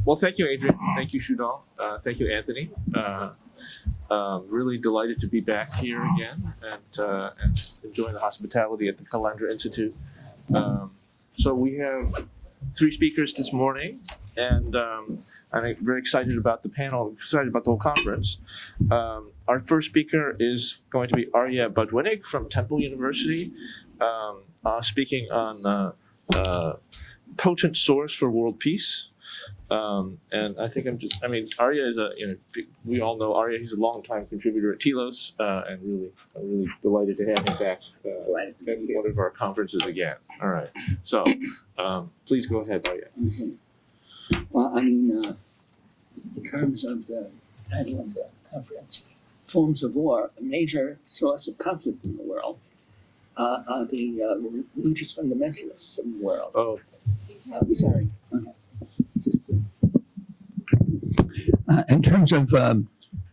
Well, thank you, Adrian. Thank you, Shudal. Thank you, Anthony. Really delighted to be back here again and enjoying the hospitality at the Calandra Institute. So we have 3 speakers this morning, and I'm very excited about the panel, excited about the whole conference. Our first speaker is going to be Aryeh Botwinick from Temple University, speaking on potent source for world peace. And I think Aryeh is we all know Aryeh. He's a longtime contributor at Telos, and I'm really delighted to have him back at one of our conferences again. All right, so please go ahead, Aryeh. Mm-hmm. Well, in terms of the title of the conference, Forms of War, a major source of conflict in the world, are the religious fundamentalists of the world. Oh, sorry. Okay. In terms of the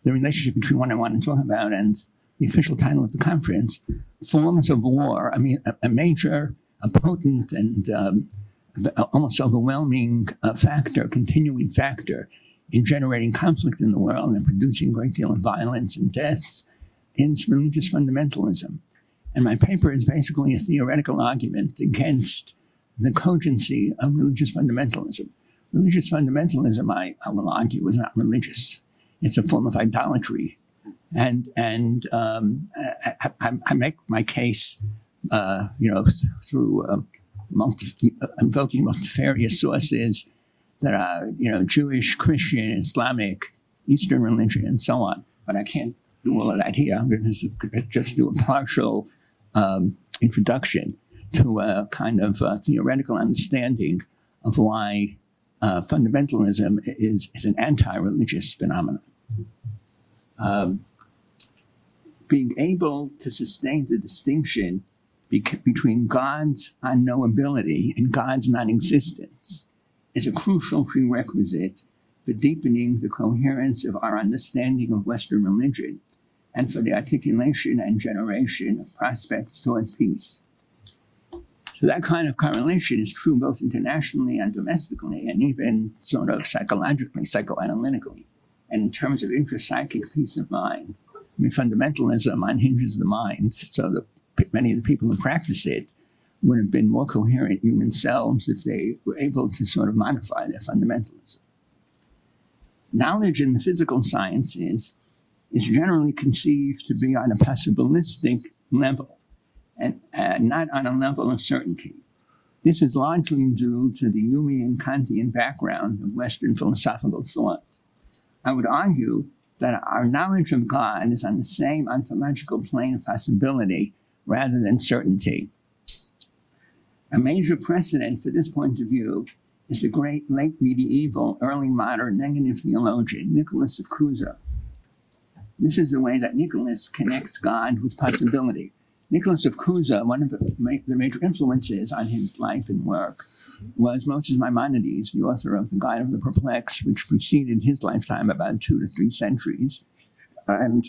relationship between what I want to talk about and the official title of the conference, Forms of War, a major, a potent, and almost overwhelming continuing factor in generating conflict in the world and producing a great deal of violence and deaths is religious fundamentalism. And my paper is basically a theoretical argument against the cogency of religious fundamentalism. Religious fundamentalism, I will argue, is not religious. It's a form of idolatry. And I make my case, through invoking multifarious sources that are, Jewish, Christian, Islamic, Eastern religion, and so on. But I can't do all of that here. I'm going to just do a partial introduction to a kind of theoretical understanding of why fundamentalism is an anti-religious phenomenon. Being able to sustain the distinction between God's unknowability and God's non-existence is a crucial prerequisite for deepening the coherence of our understanding of Western religion and for the articulation and generation of prospects toward peace. So that kind of correlation is true both internationally and domestically, and even sort of psychologically, psychoanalytically. And in terms of intrapsychic peace of mind, fundamentalism unhinges the mind, so that many of the people who practice it would have been more coherent human selves if they were able to sort of modify their fundamentalism. Knowledge in the physical sciences is generally conceived to be on a possibilistic level, and not on a level of certainty. This is largely due to the Humean Kantian background of Western philosophical thought. I would argue that our knowledge of God is on the same ontological plane of possibility rather than certainty. A major precedent for this point of view is the great late medieval, early modern negative theologian, Nicholas of Cusa. This is the way that Nicholas connects God with possibility. Nicholas of Cusa, one of the major influences on his life and work, was Moses Maimonides, the author of The Guide of the Perplexed, which preceded his lifetime about 2 to 3 centuries. And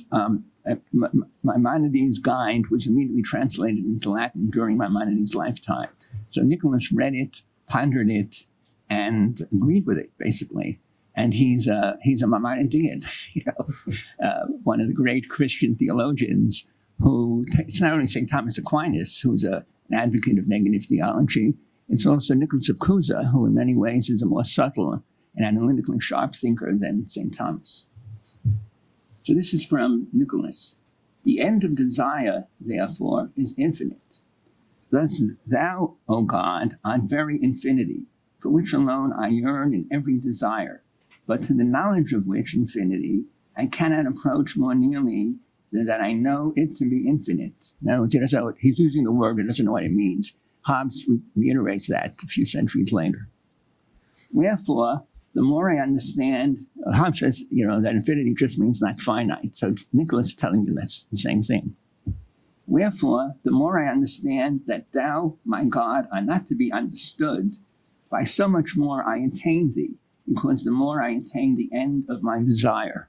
Maimonides' guide was immediately translated into Latin during Maimonides' lifetime. So Nicholas read it, pondered it, and agreed with it, basically. And he's a Maimonidean, one of the great Christian theologians who, it's not only St. Thomas Aquinas, who's an advocate of negative theology, it's also Nicholas of Cusa, who in many ways is a more subtle and analytically sharp thinker than St. Thomas. So this is from Nicholas. The end of desire, therefore, is infinite. Thus thou, O God, art very infinity, for which alone I yearn in every desire, but to the knowledge of which infinity I cannot approach more nearly than that I know it to be infinite. Now, he's using the word, but doesn't know what it means. Hobbes reiterates that a few centuries later. Wherefore, the more I understand, Hobbes says, that infinity just means not finite. So Nicholas is telling you that's the same thing. Wherefore, the more I understand that thou, my God, are not to be understood, by so much more I attain thee, because the more I attain the end of my desire.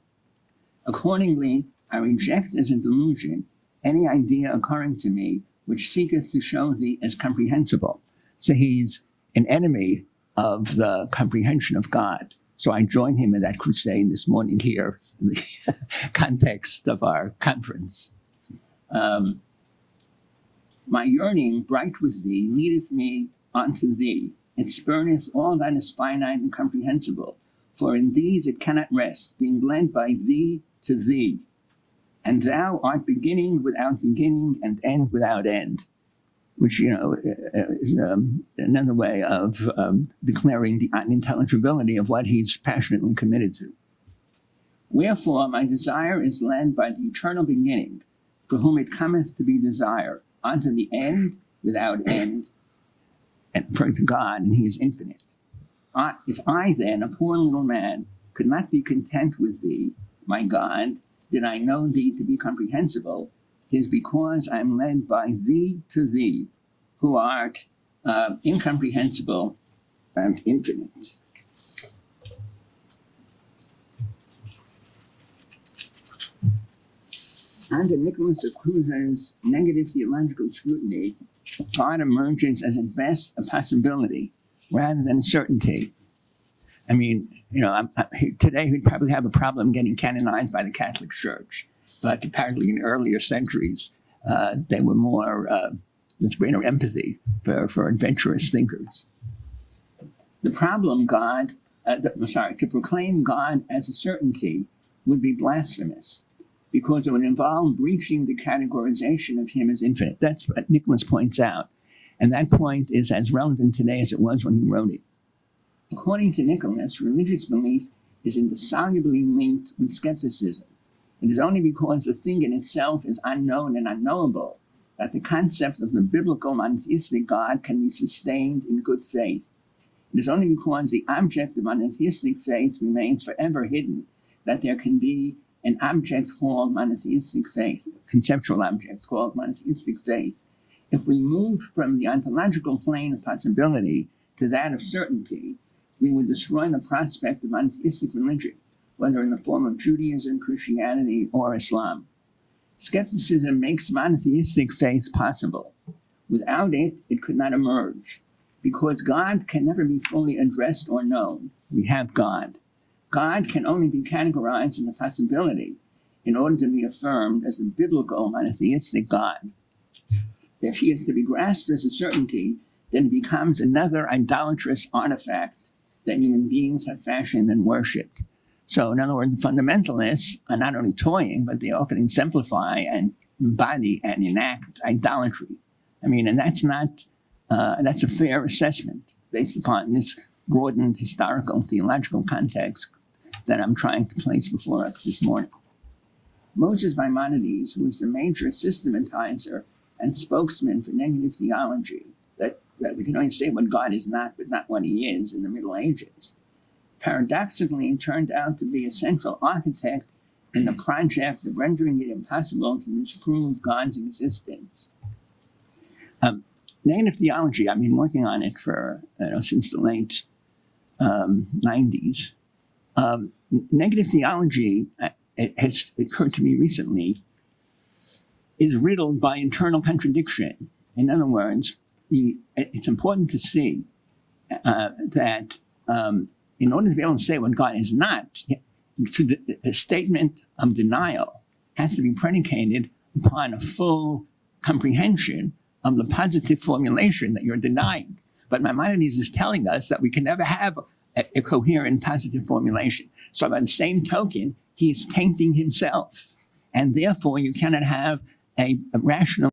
Accordingly, I reject as a delusion any idea occurring to me which seeketh to show thee as comprehensible. So he's an enemy of the comprehension of God. So I joined him in that crusade this morning here in the context of our conference. My yearning, bright with thee, leadeth me unto thee. It spurneth all that is finite and comprehensible. For in these it cannot rest, being led by thee to thee. And thou art beginning without beginning and end without end, which, is another way of declaring the unintelligibility of what he's passionately committed to. Wherefore my desire is led by the eternal beginning, for whom it cometh to be desire, unto the end without end, and for God, and he is infinite. If I then, a poor little man, could not be content with thee, my God, did I know thee to be comprehensible, 'tis because I am led by thee to thee, who art incomprehensible and infinite. Under Nicholas of Cusa's negative theological scrutiny, God emerges as at best a possibility rather than a certainty. I mean, today we'd probably have a problem getting canonized by the Catholic Church, but apparently in earlier centuries, they were more, with greater empathy for adventurous thinkers. The problem to proclaim God as a certainty would be blasphemous, because it would involve breaching the categorization of him as infinite. That's what Nicholas points out. And that point is as relevant today as it was when he wrote it. According to Nicholas, religious belief is indissolubly linked with skepticism. It is only because the thing in itself is unknown and unknowable that the concept of the biblical monotheistic God can be sustained in good faith. It is only because the object of monotheistic faith remains forever hidden that there can be an object called monotheistic faith, a conceptual object called monotheistic faith. If we moved from the ontological plane of possibility to that of certainty, we would destroy the prospect of monotheistic religion, whether in the form of Judaism, Christianity, or Islam. Skepticism makes monotheistic faith possible. Without it, it could not emerge. Because God can never be fully addressed or known, we have God. God can only be categorized as a possibility in order to be affirmed as a biblical monotheistic God. If he is to be grasped as a certainty, then it becomes another idolatrous artifact that human beings have fashioned and worshipped. So in other words, the fundamentalists are not only toying, but they often exemplify and embody and enact idolatry. And that's a fair assessment based upon this broadened historical theological context that I'm trying to place before us this morning. Moses Maimonides, who is the major systematizer and spokesman for negative theology, that we can only say what God is not, but not what he is in the Middle Ages, paradoxically turned out to be a central architect in the project of rendering it impossible to disprove God's existence. Negative theology, I've been working on it for, since the late 90s. Negative theology, it has occurred to me recently, is riddled by internal contradiction. In other words, it's important to see that in order to be able to say what God is not, a statement of denial has to be predicated upon a full comprehension of the positive formulation that you're denying. But Maimonides is telling us that we can never have a coherent positive formulation. So by the same token, he is tainting himself. And therefore, you cannot have a rational,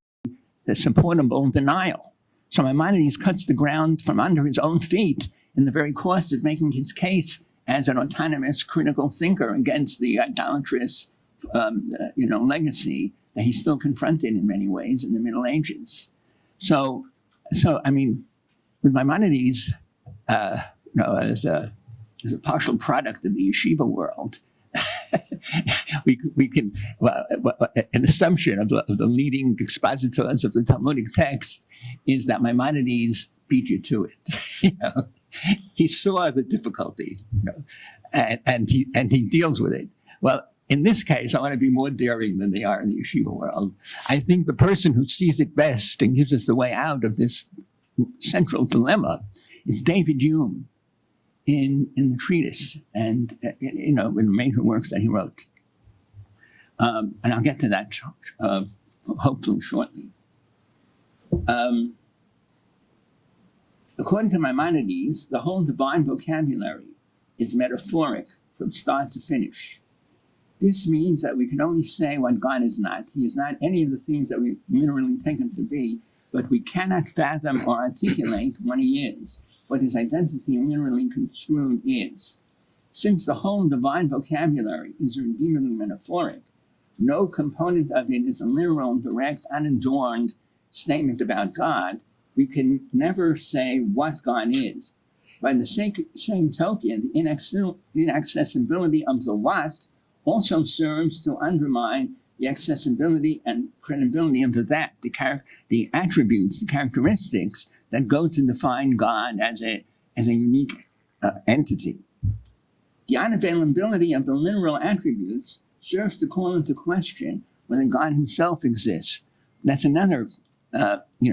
supportable denial. So Maimonides cuts the ground from under his own feet in the very course of making his case as an autonomous critical thinker against the idolatrous legacy that he still confronted in many ways in the Middle Ages. So with Maimonides, as a partial product of the yeshiva world, we can an assumption of the leading expositors of the Talmudic text is that Maimonides beat you to it. He saw the difficulty, and he deals with it. Well, in this case, I want to be more daring than they are in the yeshiva world. I think the person who sees it best and gives us the way out of this central dilemma is David Hume. in the treatise and in the major works that he wrote. And I'll get to that hopefully shortly. According to Maimonides, the whole divine vocabulary is metaphoric from start to finish. This means that we can only say what God is not. He is not any of the things that we literally take him to be, but we cannot fathom or articulate what he is, what his identity literally construed is. Since the whole divine vocabulary is redeemably metaphoric, no component of it is a literal, direct, unadorned statement about God, we can never say what God is. By the same token, the inaccessibility of the what also serves to undermine the accessibility and credibility of the that, the attributes, the characteristics that go to define God as a unique entity. The unavailability of the literal attributes serves to call into question whether God himself exists. That's another,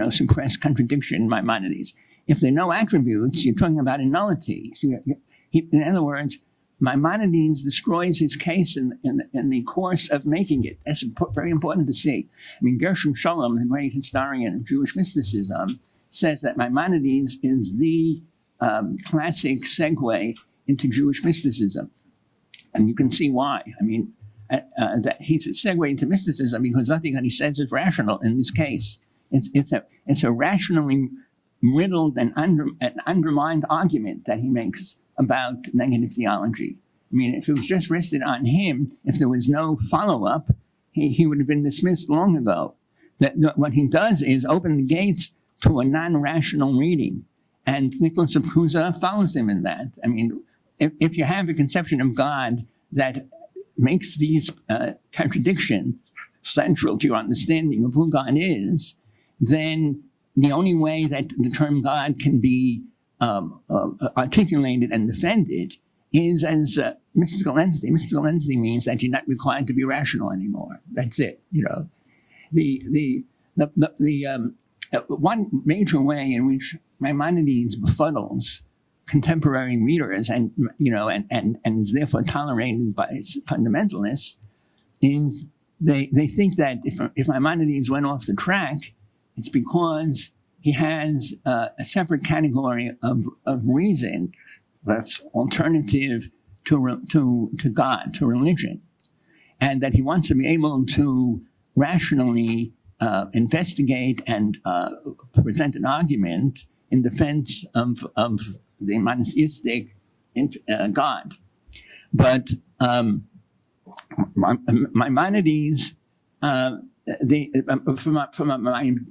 suppressed contradiction in Maimonides. If there are no attributes, you're talking about a nullity. In other words, Maimonides destroys his case in the course of making it. That's very important to see. I mean, Gershom Scholem, the great historian of Jewish mysticism, says that Maimonides is the classic segue into Jewish mysticism. And you can see why. I mean, that he's a segue into mysticism because nothing that he says is rational in this case. It's a rationally riddled and undermined argument that he makes about negative theology. I mean, if it was just rested on him, if there was no follow-up, he would have been dismissed long ago. What he does is open the gates to a non-rational reading, and Nicholas of Cusa follows him in that. I mean, if you have a conception of God that makes these contradictions central to your understanding of who God is, then the only way that the term God can be articulated and defended is as a mystical entity. Mystical entity means that you're not required to be rational anymore. That's it. The one major way in which Maimonides befuddles contemporary readers and is therefore tolerated by its fundamentalists is they think that if Maimonides went off the track, it's because he has a separate category of reason that's alternative to God, to religion, and that he wants to be able to rationally investigate and present an argument in defense of the monotheistic God. But Maimonides, from a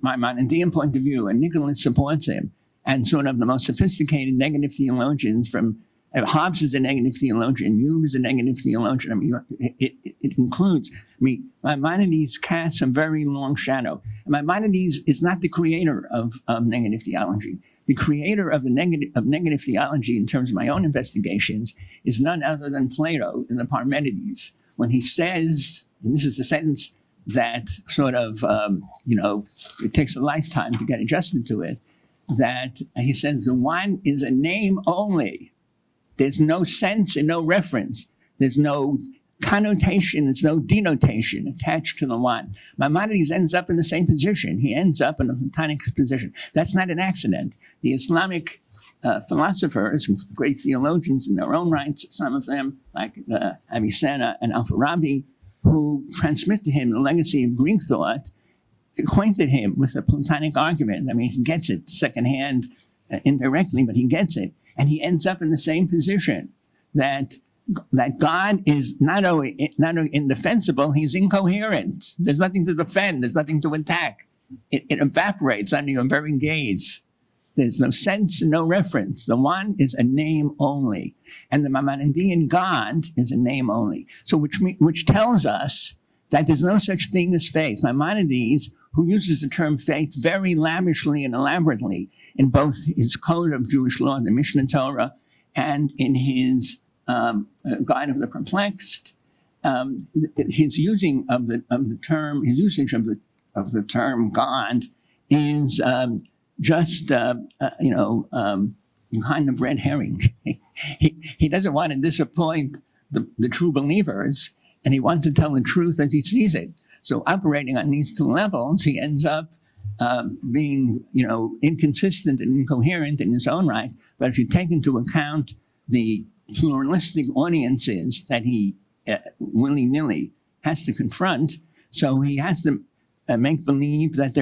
Maimonidean point of view, and Nicholas supports him, and sort of the most sophisticated negative theologians from Hobbes is a negative theologian, Hume is a negative theologian. I mean, it includes, Maimonides casts a very long shadow. Maimonides is not the creator of negative theology. The creator of negative theology, in terms of my own investigations, is none other than Plato in the Parmenides, when he says, and this is a sentence that sort of, it takes a lifetime to get adjusted to it, that he says the one is a name only. There's no sense and no reference. There's no connotation, there's no denotation attached to the one. Maimonides ends up in the same position. He ends up in a Platonic position. That's not an accident. The Islamic philosophers, great theologians in their own rights, some of them, like Avicenna and Al-Farabi, who transmit to him the legacy of Greek thought, acquainted him with the Platonic argument. I mean, he gets it secondhand, indirectly, but he gets it. And he ends up in the same position, that God is not only indefensible, he's incoherent. There's nothing to defend, there's nothing to attack. It evaporates under your very gaze. There's no sense and no reference. The one is a name only. And the Maimonidean God is a name only. So which tells us that there's no such thing as faith. Maimonides, who uses the term faith very lavishly and elaborately in both his Code of Jewish Law, the Mishnah Torah, and in his Guide of the Perplexed, his using of the term, his usage of the term God is just kind of red herring. He doesn't want to disappoint the true believers, and he wants to tell the truth as he sees it. So operating on these two levels, he ends up being, inconsistent and incoherent in his own right. But if you take into account the pluralistic audiences that he willy-nilly has to confront, so he has to make believe that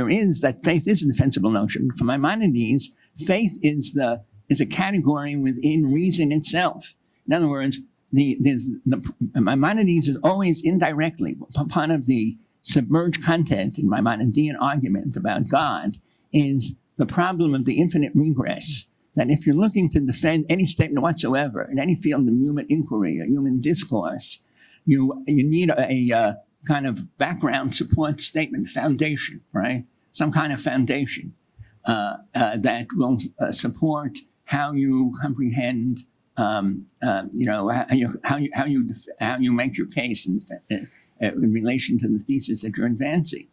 faith is a defensible notion. For Maimonides, faith is a category within reason itself. In other words, Maimonides is always indirectly part of the submerged content in Maimonidean argument about God is the problem of the infinite regress. That if you're looking to defend any statement whatsoever in any field of human inquiry or human discourse, you need a kind of background support statement, foundation, right? Some kind of foundation that will support how you comprehend, how you make your case in relation to the thesis that you're advancing.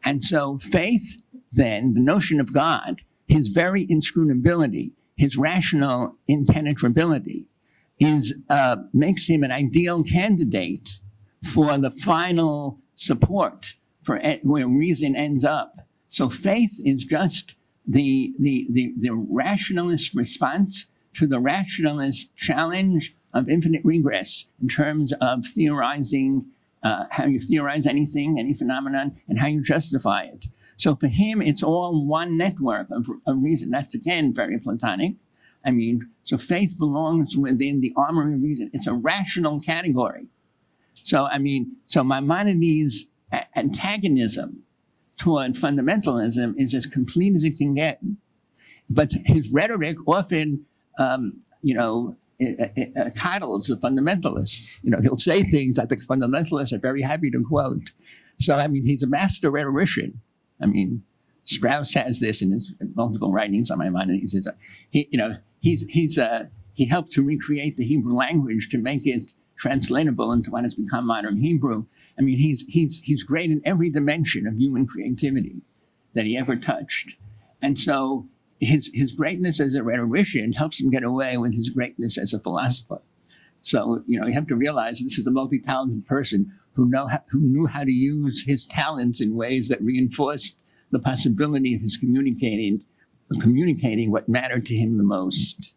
And so faith, then, the notion of God, his very inscrutability, his rational impenetrability, makes him an ideal candidate for the final support for where reason ends up. So faith is just the rationalist response to the rationalist challenge of infinite regress in terms of theorizing how you theorize anything, any phenomenon, and how you justify it. So for him, it's all one network of reason. That's, again, very Platonic. So faith belongs within the armory of reason. It's a rational category. So Maimonides' antagonism toward fundamentalism is as complete as it can get. But his rhetoric often, titles the fundamentalists. He'll say things that the fundamentalists are very happy to quote. So, he's a master rhetorician. Strauss has this in his multiple writings on Maimonides. He helped to recreate the Hebrew language to make it translatable into what has become modern Hebrew. He's great in every dimension of human creativity that he ever touched. And so his greatness as a rhetorician helps him get away with his greatness as a philosopher. So, you have to realize this is a multi-talented person who knew how to use his talents in ways that reinforced the possibility of his communicating what mattered to him the most.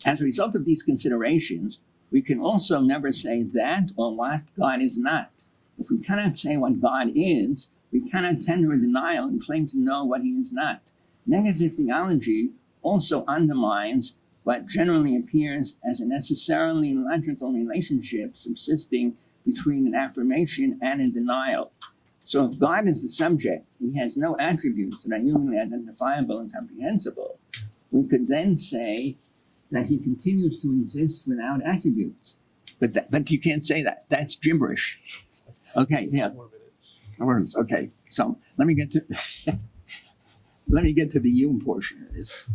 As a result of these considerations, we can also never say that or what God is not. If we cannot say what God is, we cannot tender a denial and claim to know what he is not. Negative theology also undermines what generally appears as a necessarily logical relationship subsisting between an affirmation and a denial. So if God is the subject, he has no attributes that are humanly identifiable and comprehensible, we could then say that he continues to exist without attributes. But you can't say that. That's gibberish. Okay, yeah. Words. Okay, so let me get to the you portion of this.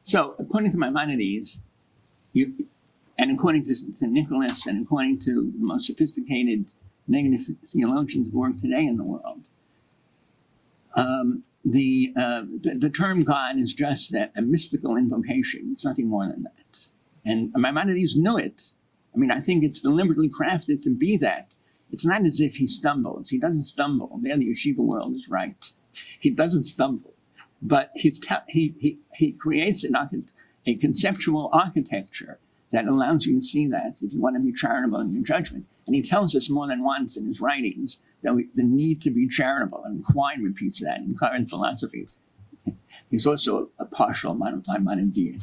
So according to Maimonides, and according to Nicholas, and according to the most sophisticated negative theologians who work today in the world, the term God is just a mystical invocation. It's nothing more than that. And Maimonides knew it. I think it's deliberately crafted to be that. It's not as if he stumbles. He doesn't stumble. There, the yeshiva world is right. He doesn't stumble. But he creates a conceptual architecture that allows you to see that if you want to be charitable in your judgment. And he tells us more than once in his writings that the need to be charitable. And Quine repeats that in current philosophy. He's also a partial Maimonidean.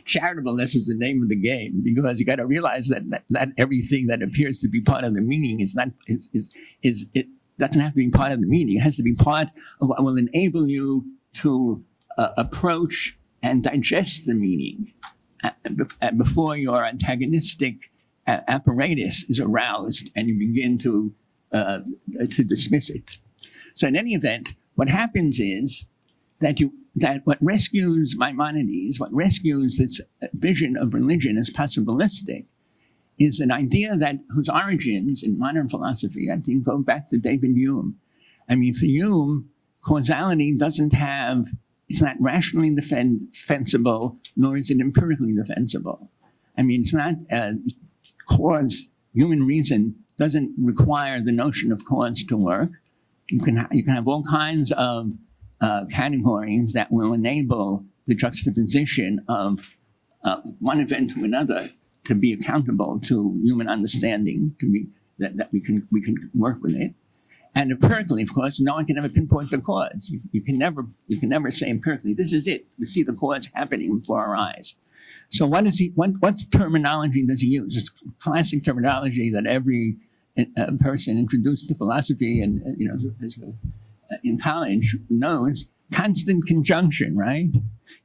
Charitableness is the name of the game, because you got to realize that not everything that appears to be part of the meaning it doesn't have to be part of the meaning. It has to be part of what will enable you to approach and digest the meaning before your antagonistic apparatus is aroused and you begin to dismiss it. So in any event, what happens is that what rescues Maimonides, what rescues this vision of religion as possibilistic, is an idea that whose origins in modern philosophy, I think, go back to David Hume. I mean, for Hume, causality doesn't have, it's not rationally defensible, nor is it empirically defensible. I mean, it's not cause, human reason doesn't require the notion of cause to work. You can have all kinds of categories that will enable the juxtaposition of one event to another to be accountable to human understanding, to be that we can work with it. And empirically, of course, no one can ever pinpoint the cause. You can never say empirically, this is it. We see the cause happening before our eyes. So what terminology does he use? It's classic terminology that every person introduced to philosophy and in college knows. Constant conjunction, right?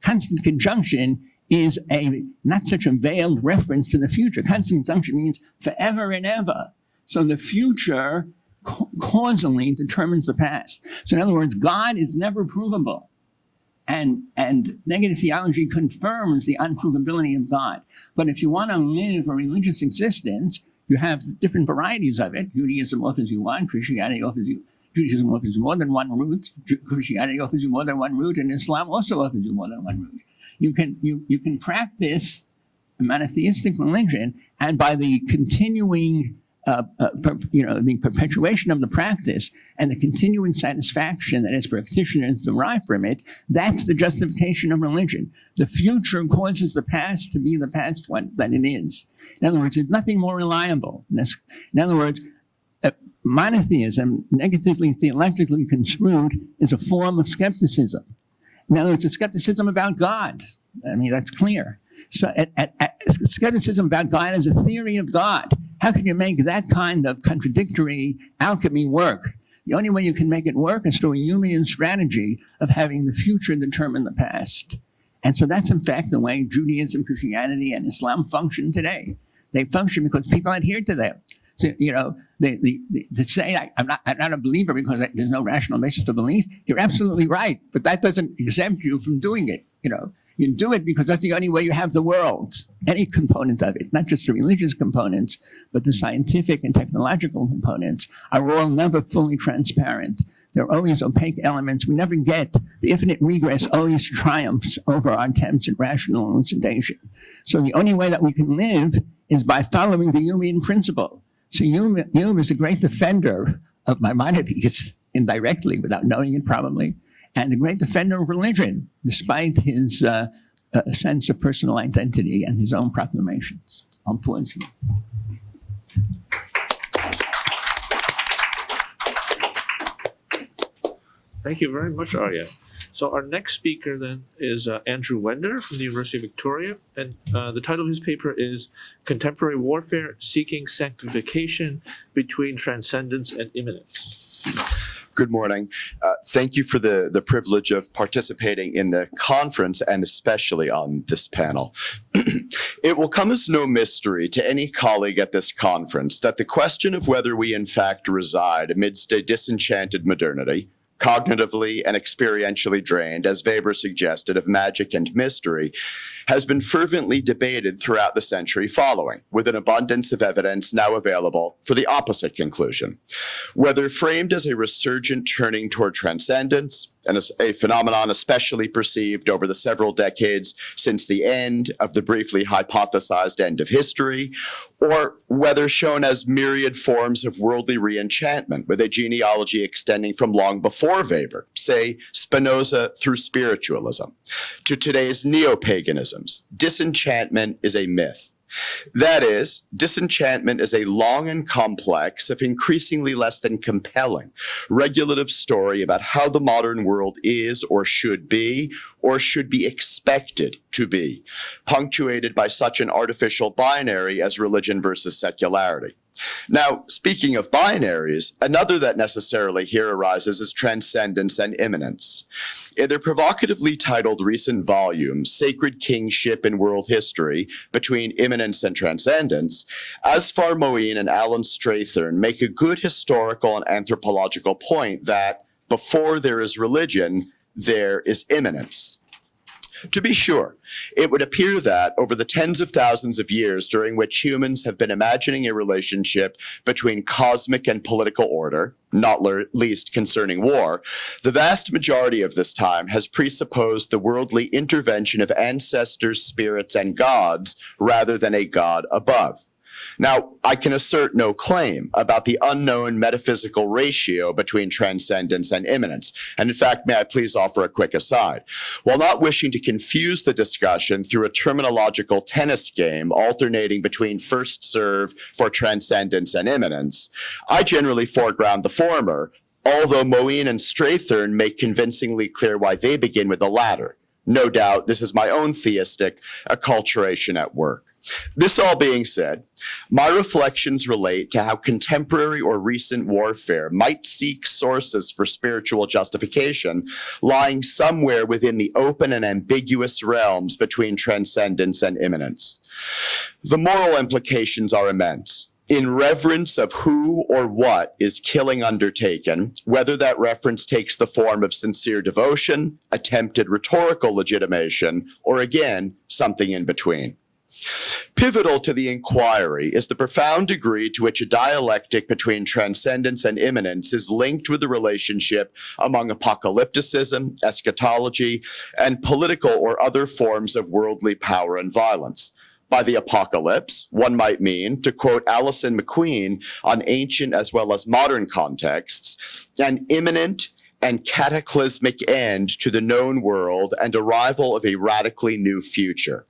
Constant conjunction is not such a veiled reference to the future. Constant conjunction means forever and ever. So the future causally determines the past. So in other words, God is never provable. And negative theology confirms the unprovability of God. But if you want to live a religious existence, you have different varieties of it. Judaism offers you one, Christianity offers you, Judaism offers you more than one route, Christianity offers you more than one route, and Islam also offers you more than one route. You can practice a monotheistic religion, and by the continuing the perpetuation of the practice and the continuing satisfaction that its practitioners derive from it, that's the justification of religion. The future causes the past to be the past one that it is. In other words, there's nothing more reliable. In other words, monotheism, negatively theologically construed, is a form of skepticism. In other words, it's skepticism about God. I mean, that's clear. So skepticism about God is a theory of God. How can you make that kind of contradictory alchemy work? The only way you can make it work is through a Humean strategy of having the future determine the past. And so that's, in fact, the way Judaism, Christianity, and Islam function today. They function because people adhere to them. So, to say I'm not a believer because there's no rational basis for belief, you're absolutely right. But that doesn't exempt you from doing it. You do it because that's the only way you have the world. Any component of it, not just the religious components, but the scientific and technological components, are all never fully transparent. There are always opaque elements. We never get the infinite regress always triumphs over our attempts at rational elucidation. So the only way that we can live is by following the Humean principle. So Hume is a great defender of Maimonides, indirectly, without knowing it probably, and a great defender of religion, despite his sense of personal identity and his own proclamations. I'll pause here. Thank you very much, Aryeh. So our next speaker then is Andrew Wender from the University of Victoria, and the title of his paper is Contemporary Warfare, Seeking Sanctification Between Transcendence and Immanence. Good morning. Thank you for the privilege of participating in the conference and especially on this panel. It will come as no mystery to any colleague at this conference that the question of whether we in fact reside amidst a disenchanted modernity, cognitively and experientially drained, as Weber suggested, of magic and mystery, has been fervently debated throughout the century following, with an abundance of evidence now available for the opposite conclusion. Whether framed as a resurgent turning toward transcendence, and a phenomenon especially perceived over the several decades since the end of the briefly hypothesized end of history, or whether shown as myriad forms of worldly re-enchantment with a genealogy extending from long before Weber, say Spinoza through spiritualism, to today's neo-paganisms, disenchantment is a myth. That is, disenchantment is a long and complex, if increasingly less than compelling, regulative story about how the modern world is or should be expected to be, punctuated by such an artificial binary as religion versus secularity. Now, speaking of binaries, another that necessarily here arises is transcendence and immanence. In their provocatively titled recent volume, Sacred Kingship in World History, Between Immanence and Transcendence, Asfar Moin and Alan Strathern make a good historical and anthropological point that before there is religion, there is immanence. To be sure, it would appear that over the tens of thousands of years during which humans have been imagining a relationship between cosmic and political order, not least concerning war, the vast majority of this time has presupposed the worldly intervention of ancestors, spirits, and gods rather than a god above. Now, I can assert no claim about the unknown metaphysical ratio between transcendence and immanence. And in fact, may I please offer a quick aside? While not wishing to confuse the discussion through a terminological tennis game alternating between first serve for transcendence and immanence, I generally foreground the former, although Moeen and Strathern make convincingly clear why they begin with the latter. No doubt, this is my own theistic acculturation at work. This all being said, my reflections relate to how contemporary or recent warfare might seek sources for spiritual justification lying somewhere within the open and ambiguous realms between transcendence and immanence. The moral implications are immense. In reverence of who or what is killing undertaken, whether that reference takes the form of sincere devotion, attempted rhetorical legitimation, or again, something in between. Pivotal to the inquiry is the profound degree to which a dialectic between transcendence and immanence is linked with the relationship among apocalypticism, eschatology, and political or other forms of worldly power and violence. By the apocalypse, one might mean, to quote Alison McQueen on ancient as well as modern contexts, an imminent and cataclysmic end to the known world and arrival of a radically new future.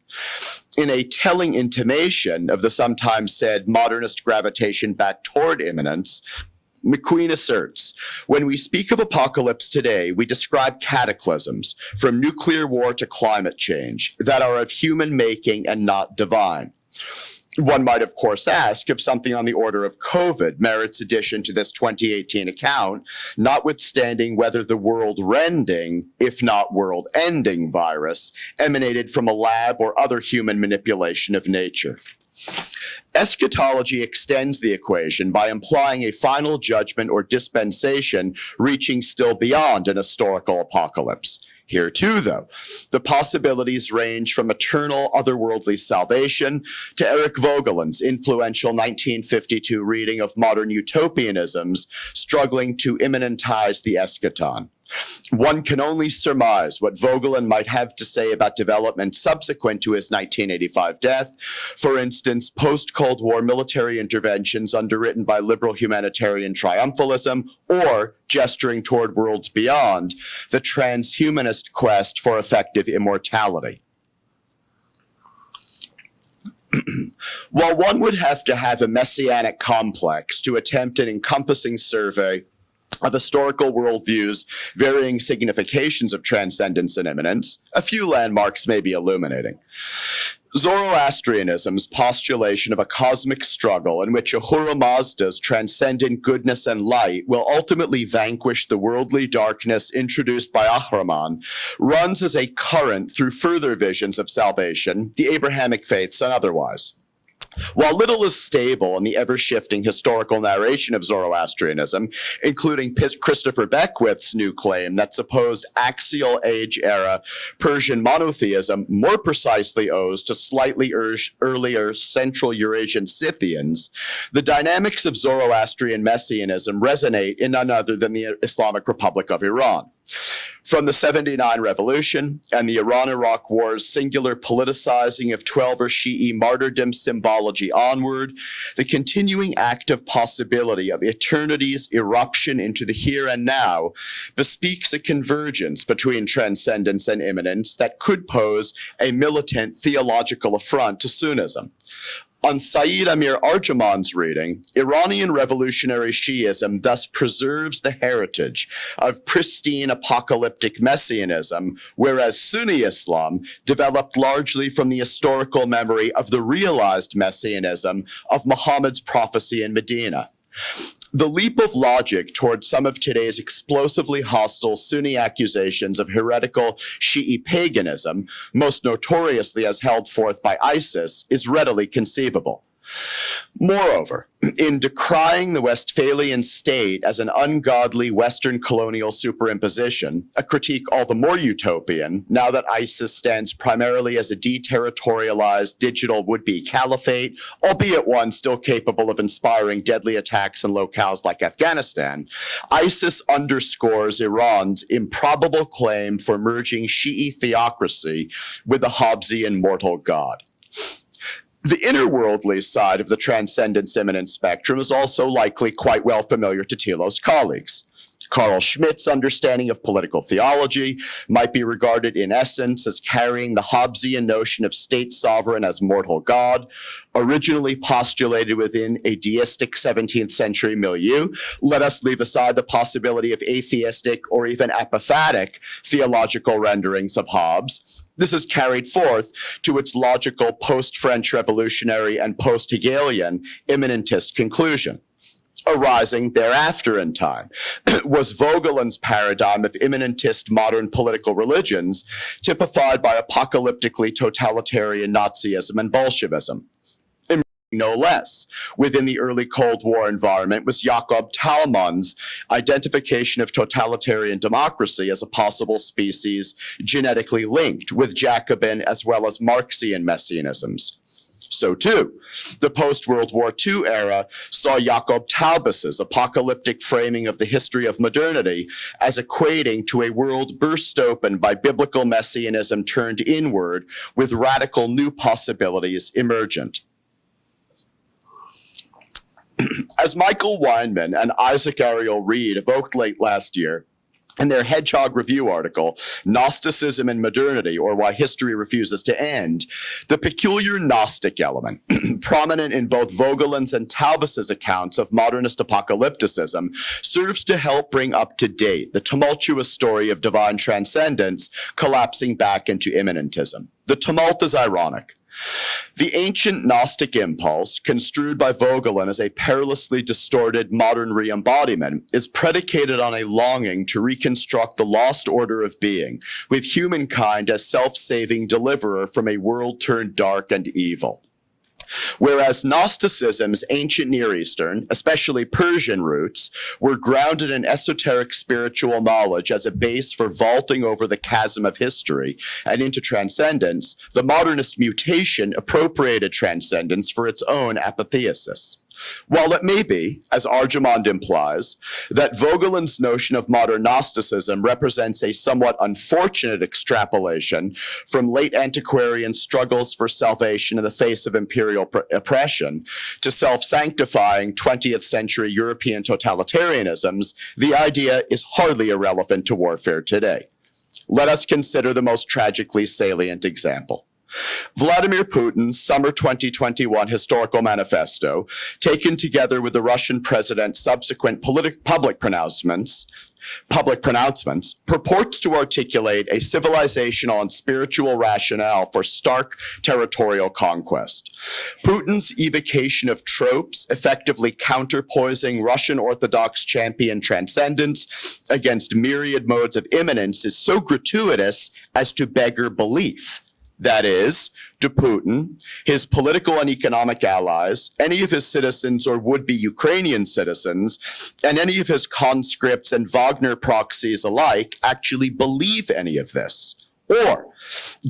In a telling intimation of the sometimes said modernist gravitation back toward immanence, McQueen asserts, when we speak of apocalypse today, we describe cataclysms, from nuclear war to climate change, that are of human making and not divine. One might, of course, ask if something on the order of COVID merits addition to this 2018 account, notwithstanding whether the world-rending, if not world-ending virus emanated from a lab or other human manipulation of nature. Eschatology extends the equation by implying a final judgment or dispensation reaching still beyond an historical apocalypse. Here too, though, the possibilities range from eternal otherworldly salvation to Eric Voegelin's influential 1952 reading of modern utopianisms struggling to immanentize the eschaton. One can only surmise what Voegelin might have to say about development subsequent to his 1985 death. For instance, post-Cold War military interventions underwritten by liberal humanitarian triumphalism, or, gesturing toward worlds beyond, the transhumanist quest for effective immortality. While one would have to have a messianic complex to attempt an encompassing survey of historical worldviews, varying significations of transcendence and immanence, a few landmarks may be illuminating. Zoroastrianism's postulation of a cosmic struggle in which Ahura Mazda's transcendent goodness and light will ultimately vanquish the worldly darkness introduced by Ahriman runs as a current through further visions of salvation, the Abrahamic faiths and otherwise. While little is stable in the ever-shifting historical narration of Zoroastrianism, including Christopher Beckwith's new claim that supposed axial age-era Persian monotheism more precisely owes to slightly earlier Central Eurasian Scythians, the dynamics of Zoroastrian messianism resonate in none other than the Islamic Republic of Iran. From the 79 revolution and the Iran-Iraq war's singular politicizing of Twelver Shi'i martyrdom symbology onward, the continuing active possibility of eternity's eruption into the here and now bespeaks a convergence between transcendence and immanence that could pose a militant theological affront to Sunnism. On Sayyid Amir Arjaman's reading, Iranian revolutionary Shi'ism thus preserves the heritage of pristine apocalyptic messianism, whereas Sunni Islam developed largely from the historical memory of the realized messianism of Muhammad's prophecy in Medina. The leap of logic toward some of today's explosively hostile Sunni accusations of heretical Shi'i paganism, most notoriously as held forth by ISIS, is readily conceivable. Moreover, in decrying the Westphalian state as an ungodly Western colonial superimposition, a critique all the more utopian now that ISIS stands primarily as a deterritorialized digital would-be caliphate, albeit one still capable of inspiring deadly attacks in locales like Afghanistan, ISIS underscores Iran's improbable claim for merging Shi'i theocracy with the Hobbesian mortal god. The interworldly side of the Transcendence Immanence spectrum is also likely quite well familiar to Telos' colleagues. Carl Schmitt's understanding of political theology might be regarded in essence as carrying the Hobbesian notion of state sovereign as mortal god, originally postulated within a deistic 17th century milieu. Let us leave aside the possibility of atheistic or even apophatic theological renderings of Hobbes. This is carried forth to its logical post-French Revolutionary and post-Hegelian immanentist conclusion. Arising thereafter in time was Vogelin's paradigm of immanentist modern political religions, typified by apocalyptically totalitarian Nazism and Bolshevism. No less, within the early Cold War environment, was Jakob Talmann's identification of totalitarian democracy as a possible species genetically linked with Jacobin as well as Marxian messianisms. So too, the post-World War II era saw Jakob Taubes's apocalyptic framing of the history of modernity as equating to a world burst open by biblical messianism turned inward with radical new possibilities emergent. As Michael Weinman and Isaac Ariel Reed evoked late last year, in their Hedgehog Review article, Gnosticism and Modernity, or Why History Refuses to End, the peculiar Gnostic element, prominent in both Vogelin's and Taubes's accounts of modernist apocalypticism, serves to help bring up to date the tumultuous story of divine transcendence collapsing back into immanentism. The tumult is ironic. The ancient Gnostic impulse, construed by Vogelin as a perilously distorted modern re-embodiment, is predicated on a longing to reconstruct the lost order of being, with humankind as self-saving deliverer from a world turned dark and evil. Whereas Gnosticism's ancient Near Eastern, especially Persian roots, were grounded in esoteric spiritual knowledge as a base for vaulting over the chasm of history and into transcendence, the modernist mutation appropriated transcendence for its own apotheosis. While it may be, as Arjamand implies, that Vogelin's notion of modern Gnosticism represents a somewhat unfortunate extrapolation from late antiquarian struggles for salvation in the face of imperial oppression to self-sanctifying 20th century European totalitarianisms, the idea is hardly irrelevant to warfare today. Let us consider the most tragically salient example. Vladimir Putin's summer 2021 historical manifesto, taken together with the Russian president's subsequent public pronouncements, purports to articulate a civilizational and spiritual rationale for stark territorial conquest. Putin's evocation of tropes effectively counterpoising Russian Orthodox champion transcendence against myriad modes of immanence is so gratuitous as to beggar belief. That is, to Putin, his political and economic allies, any of his citizens or would-be Ukrainian citizens, and any of his conscripts and Wagner proxies alike actually believe any of this. Or,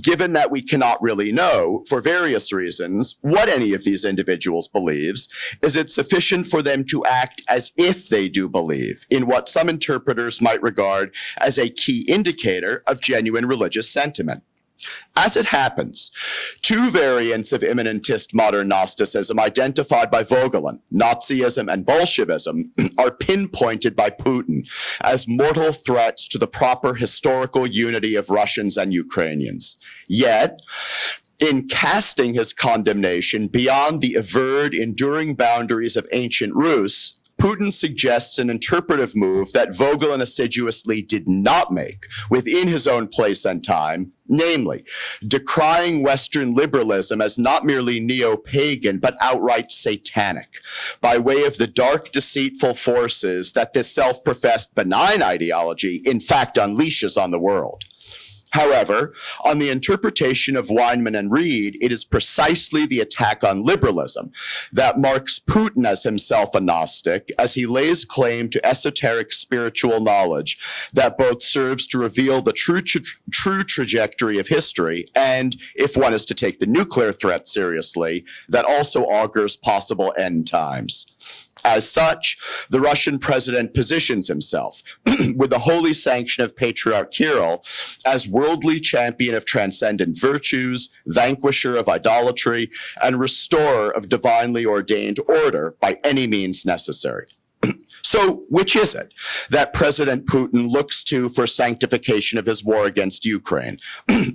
given that we cannot really know, for various reasons, what any of these individuals believes, is it sufficient for them to act as if they do believe, in what some interpreters might regard as a key indicator of genuine religious sentiment? As it happens, two variants of immanentist modern Gnosticism identified by Vogelin, Nazism and Bolshevism, are pinpointed by Putin as mortal threats to the proper historical unity of Russians and Ukrainians. Yet, in casting his condemnation beyond the averred, enduring boundaries of ancient Rus, Putin suggests an interpretive move that Vogelin assiduously did not make within his own place and time, namely, decrying Western liberalism as not merely neo-pagan, but outright satanic, by way of the dark, deceitful forces that this self-professed benign ideology in fact unleashes on the world. However, on the interpretation of Weinman and Reed, it is precisely the attack on liberalism that marks Putin as himself a Gnostic, as he lays claim to esoteric spiritual knowledge that both serves to reveal the true trajectory of history and, if one is to take the nuclear threat seriously, that also augurs possible end times. As such, the Russian president positions himself, with the holy sanction of Patriarch Kirill, as worldly champion of transcendent virtues, vanquisher of idolatry, and restorer of divinely ordained order by any means necessary. So, which is it that President Putin looks to for sanctification of his war against Ukraine?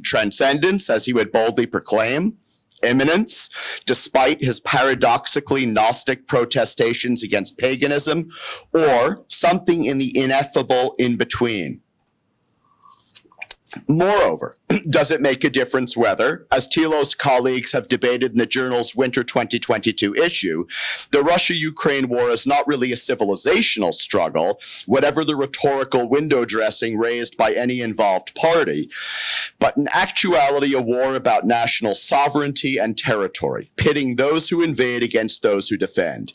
Transcendence, as he would boldly proclaim? Immanence, despite his paradoxically Gnostic protestations against paganism, or something in the ineffable in between? Moreover, does it make a difference whether, as Telos' colleagues have debated in the journal's Winter 2022 issue, the Russia-Ukraine war is not really a civilizational struggle, whatever the rhetorical window dressing raised by any involved party, but in actuality a war about national sovereignty and territory, pitting those who invade against those who defend?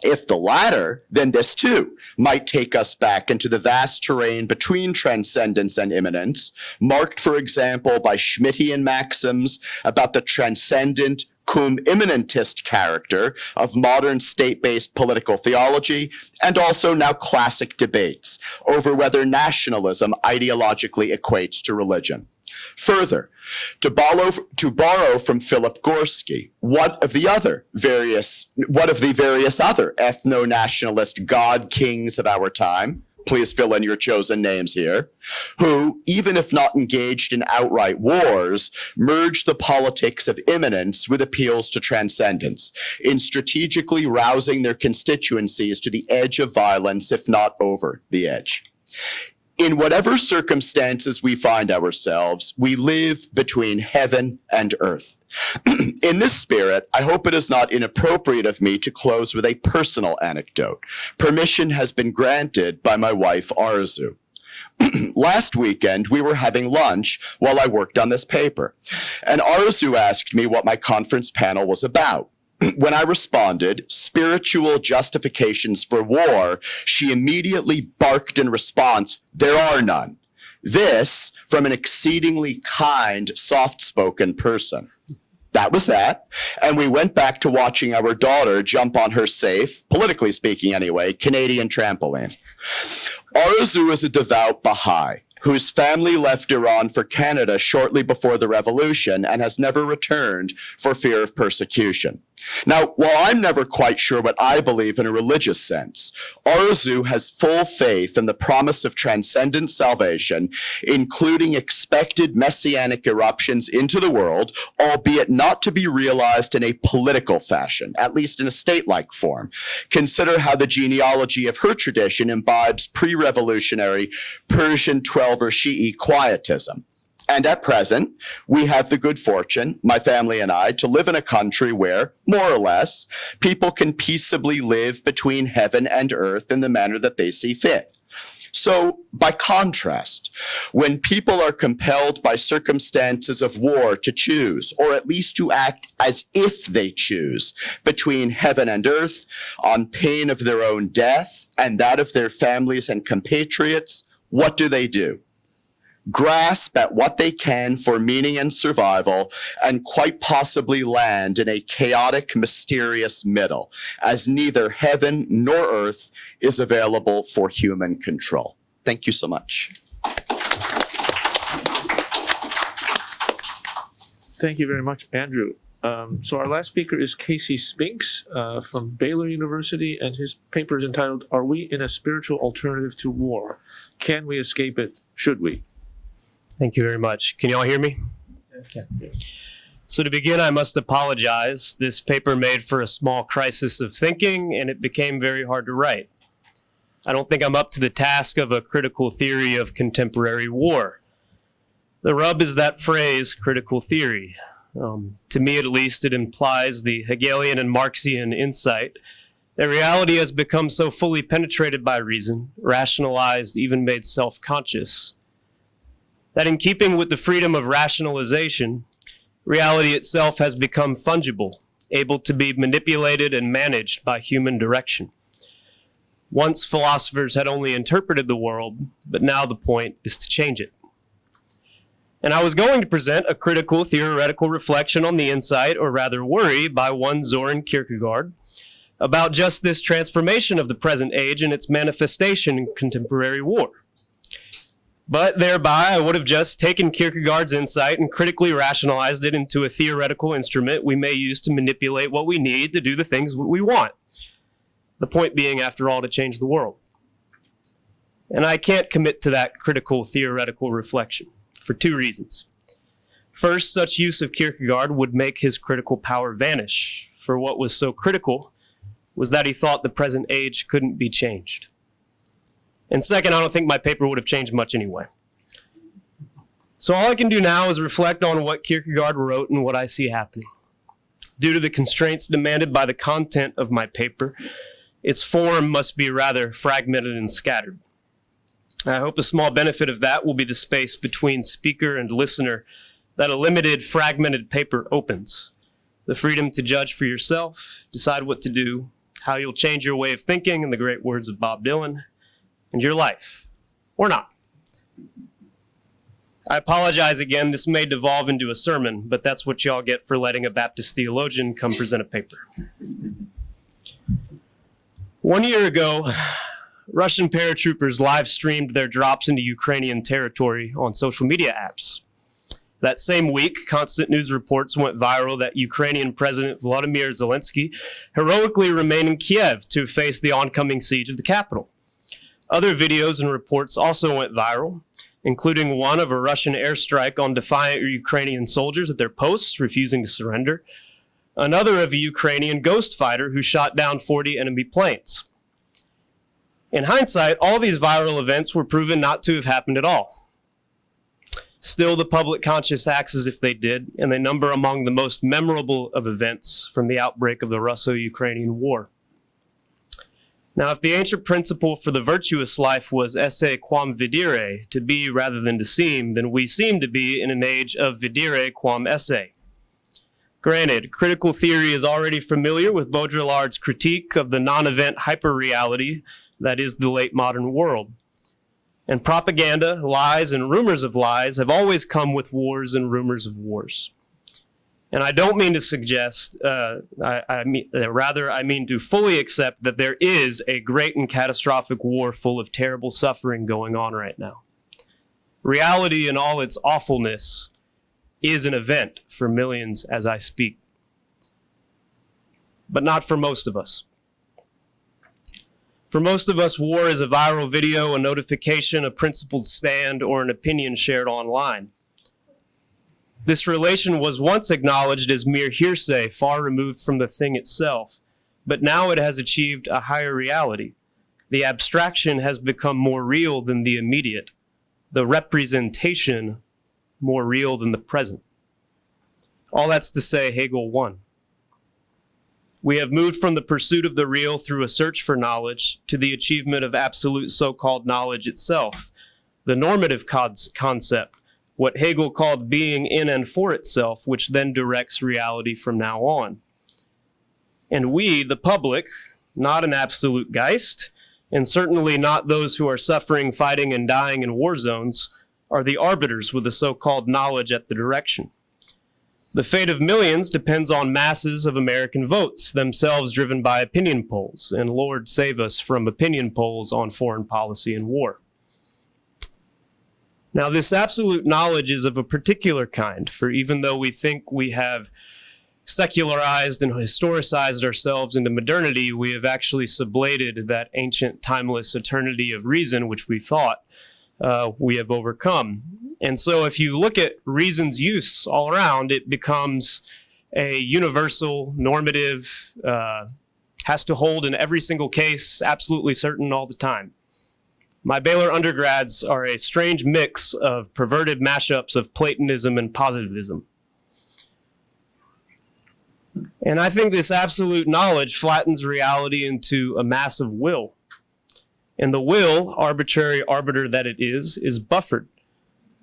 If the latter, then this too might take us back into the vast terrain between transcendence and immanence, marked, for example, by Schmittian maxims about the transcendent cum immanentist character of modern state-based political theology, and also now classic debates over whether nationalism ideologically equates to religion. Further, to borrow from Philip Gorski, what of the various other ethno-nationalist god kings of our time, please fill in your chosen names here, who, even if not engaged in outright wars, merged the politics of immanence with appeals to transcendence, in strategically rousing their constituencies to the edge of violence, if not over the edge. In whatever circumstances we find ourselves, we live between heaven and earth. In this spirit, I hope it is not inappropriate of me to close with a personal anecdote. Permission has been granted by my wife, Arzu. Last weekend, we were having lunch while I worked on this paper, and Arzu asked me what my conference panel was about. When I responded, spiritual justifications for war, she immediately barked in response, "There are none." This from an exceedingly kind, soft-spoken person. That was that, and we went back to watching our daughter jump on her safe, politically speaking anyway, Canadian trampoline. Arzu is a devout Baha'i, whose family left Iran for Canada shortly before the revolution and has never returned for fear of persecution. Now, while I'm never quite sure what I believe in a religious sense, Arzu has full faith in the promise of transcendent salvation, including expected messianic eruptions into the world, albeit not to be realized in a political fashion, at least in a state-like form. Consider how the genealogy of her tradition imbibes pre-revolutionary Persian Twelver Shi'i quietism. And at present, we have the good fortune, my family and I, to live in a country where, more or less, people can peaceably live between heaven and earth in the manner that they see fit. So, by contrast, when people are compelled by circumstances of war to choose, or at least to act as if they choose, between heaven and earth, on pain of their own death and that of their families and compatriots, what do? Grasp at what they can for meaning and survival, and quite possibly land in a chaotic, mysterious middle, as neither heaven nor earth is available for human control. Thank you so much. Thank you very much, Andrew. So our last speaker is Casey Spinks from Baylor University, and his paper is entitled, "Are We in a Spiritual Alternative to War? Can we escape it? Should we?" Thank you very much. Can you all hear me? Yeah. So to begin, I must apologize. This paper made for a small crisis of thinking, and it became very hard to write. I don't think I'm up to the task of a critical theory of contemporary war. The rub is that phrase, critical theory. To me, at least, it implies the Hegelian and Marxian insight that reality has become so fully penetrated by reason, rationalized, even made self-conscious, that in keeping with the freedom of rationalization, reality itself has become fungible, able to be manipulated and managed by human direction. Once philosophers had only interpreted the world, but now the point is to change it. And I was going to present a critical theoretical reflection on the insight, or rather worry, by one Søren Kierkegaard about just this transformation of the present age and its manifestation in contemporary war. But thereby, I would have just taken Kierkegaard's insight and critically rationalized it into a theoretical instrument we may use to manipulate what we need to do the things we want. The point being, after all, to change the world. And I can't commit to that critical theoretical reflection for two reasons. First, such use of Kierkegaard would make his critical power vanish, for what was so critical was that he thought the present age couldn't be changed. And second, I don't think my paper would have changed much anyway. So all I can do now is reflect on what Kierkegaard wrote and what I see happening. Due to the constraints demanded by the content of my paper, its form must be rather fragmented and scattered. I hope a small benefit of that will be the space between speaker and listener that a limited, fragmented paper opens. The freedom to judge for yourself, decide what to do, how you'll change your way of thinking, in the great words of Bob Dylan, and your life, or not. I apologize again, this may devolve into a sermon, but that's what y'all get for letting a Baptist theologian come present a paper. 1 year ago, Russian paratroopers live-streamed their drops into Ukrainian territory on social media apps. That same week, constant news reports went viral that Ukrainian President Volodymyr Zelensky heroically remained in Kiev to face the oncoming siege of the capital. Other videos and reports also went viral, including one of a Russian airstrike on defiant Ukrainian soldiers at their posts, refusing to surrender, another of a Ukrainian ghost fighter who shot down 40 enemy planes. In hindsight, all these viral events were proven not to have happened at all. Still, the public conscience acts as if they did, and they number among the most memorable of events from the outbreak of the Russo-Ukrainian War. Now, if the ancient principle for the virtuous life was esse quam videre, to be rather than to seem, then we seem to be in an age of videre quam esse. Granted, critical theory is already familiar with Baudrillard's critique of the non-event hyper-reality that is the late modern world. And propaganda, lies, and rumors of lies have always come with wars and rumors of wars. And I don't mean to suggest, I mean to fully accept that there is a great and catastrophic war full of terrible suffering going on right now. Reality in all its awfulness is an event for millions as I speak, but not for most of us. For most of us, war is a viral video, a notification, a principled stand, or an opinion shared online. This relation was once acknowledged as mere hearsay, far removed from the thing itself, but now it has achieved a higher reality. The abstraction has become more real than the immediate, the representation more real than the present. All that's to say, Hegel won. We have moved from the pursuit of the real through a search for knowledge to the achievement of absolute so-called knowledge itself, the normative concept, what Hegel called being in and for itself, which then directs reality from now on. And we, the public, not an absolute Geist, and certainly not those who are suffering, fighting, and dying in war zones, are the arbiters with the so-called knowledge at the direction. The fate of millions depends on masses of American votes, themselves driven by opinion polls, and Lord save us from opinion polls on foreign policy and war. Now, this absolute knowledge is of a particular kind, for even though we think we have secularized and historicized ourselves into modernity, we have actually sublated that ancient, timeless eternity of reason, which we thought we have overcome. And so if you look at reason's use all around, it becomes a universal, normative, has to hold in every single case, absolutely certain all the time. My Baylor undergrads are a strange mix of perverted mashups of Platonism and positivism. And I think this absolute knowledge flattens reality into a mass of will. And the will, arbitrary arbiter that it is buffered.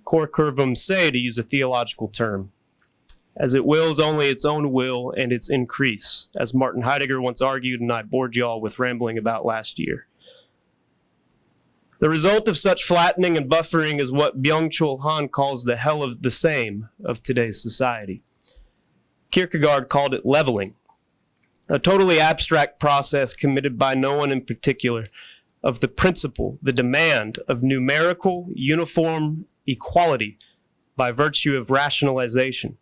cor curvum se, to use a theological term, as it wills only its own will and its increase, as Martin Heidegger once argued and I bored you all with rambling about last year. The result of such flattening and buffering is what Byung-Chul Han calls the hell of the same of today's society. Kierkegaard called it leveling, a totally abstract process committed by no one in particular of the principle, the demand of numerical, uniform equality by virtue of rationalization.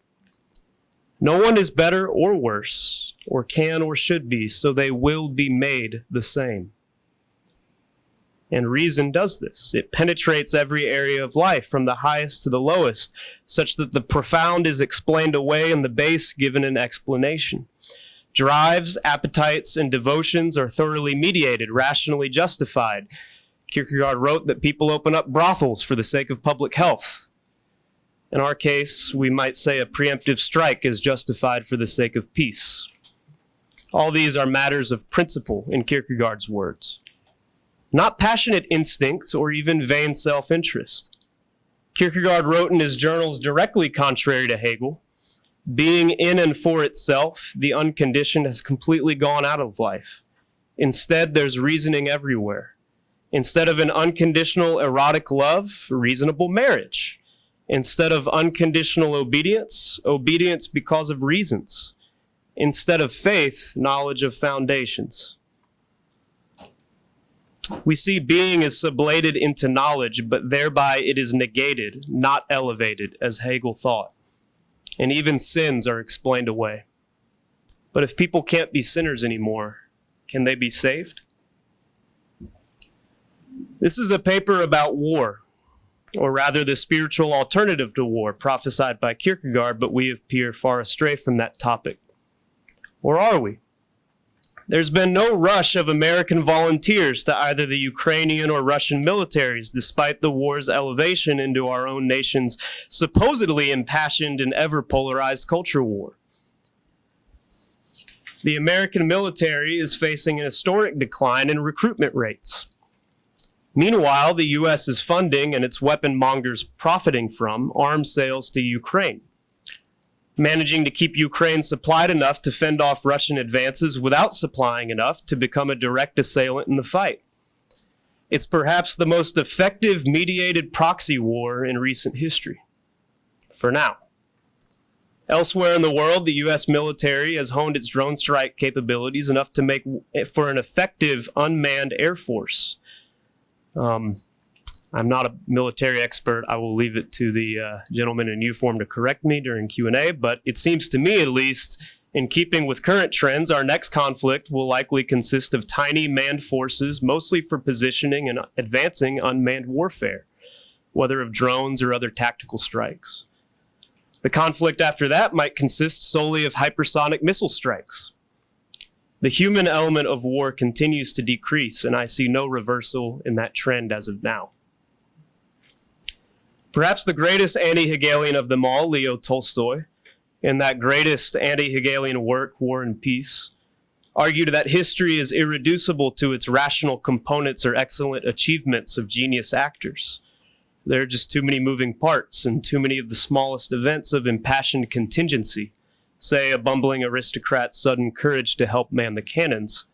No one is better or worse, or can or should be, so they will be made the same. And reason does this. It penetrates every area of life, from the highest to the lowest, such that the profound is explained away and the base given an explanation. Drives, appetites, and devotions are thoroughly mediated, rationally justified. Kierkegaard wrote that people open up brothels for the sake of public health. In our case, we might say a preemptive strike is justified for the sake of peace. All these are matters of principle, in Kierkegaard's words. Not passionate instinct or even vain self-interest. Kierkegaard wrote in his journals directly contrary to Hegel. Being in and for itself, the unconditioned has completely gone out of life. Instead, there's reasoning everywhere. Instead of an unconditional erotic love, reasonable marriage. Instead of unconditional obedience, obedience because of reasons. Instead of faith, knowledge of foundations. We see being is sublated into knowledge, but thereby it is negated, not elevated, as Hegel thought. And even sins are explained away. But if people can't be sinners anymore, can they be saved? This is a paper about war, or rather the spiritual alternative to war, prophesied by Kierkegaard, but we appear far astray from that topic. Or are we? There's been no rush of American volunteers to either the Ukrainian or Russian militaries, despite the war's elevation into our own nation's supposedly impassioned and ever-polarized culture war. The American military is facing an historic decline in recruitment rates. Meanwhile, the U.S. is funding, and its weapon mongers profiting from, arms sales to Ukraine, managing to keep Ukraine supplied enough to fend off Russian advances without supplying enough to become a direct assailant in the fight. It's perhaps the most effective mediated proxy war in recent history. For now. Elsewhere in the world, the U.S. military has honed its drone strike capabilities enough to make for an effective unmanned air force. I'm not a military expert. I will leave it to the gentleman in uniform to correct me during Q&A, but it seems to me, at least, in keeping with current trends, our next conflict will likely consist of tiny manned forces, mostly for positioning and advancing unmanned warfare, whether of drones or other tactical strikes. The conflict after that might consist solely of hypersonic missile strikes. The human element of war continues to decrease, and I see no reversal in that trend as of now. Perhaps the greatest anti-Hegelian of them all, Leo Tolstoy, in that greatest anti-Hegelian work, War and Peace, argued that history is irreducible to its rational components or excellent achievements of genius actors. There are just too many moving parts and too many of the smallest events of impassioned contingency, say a bumbling aristocrat's sudden courage to help man the cannons,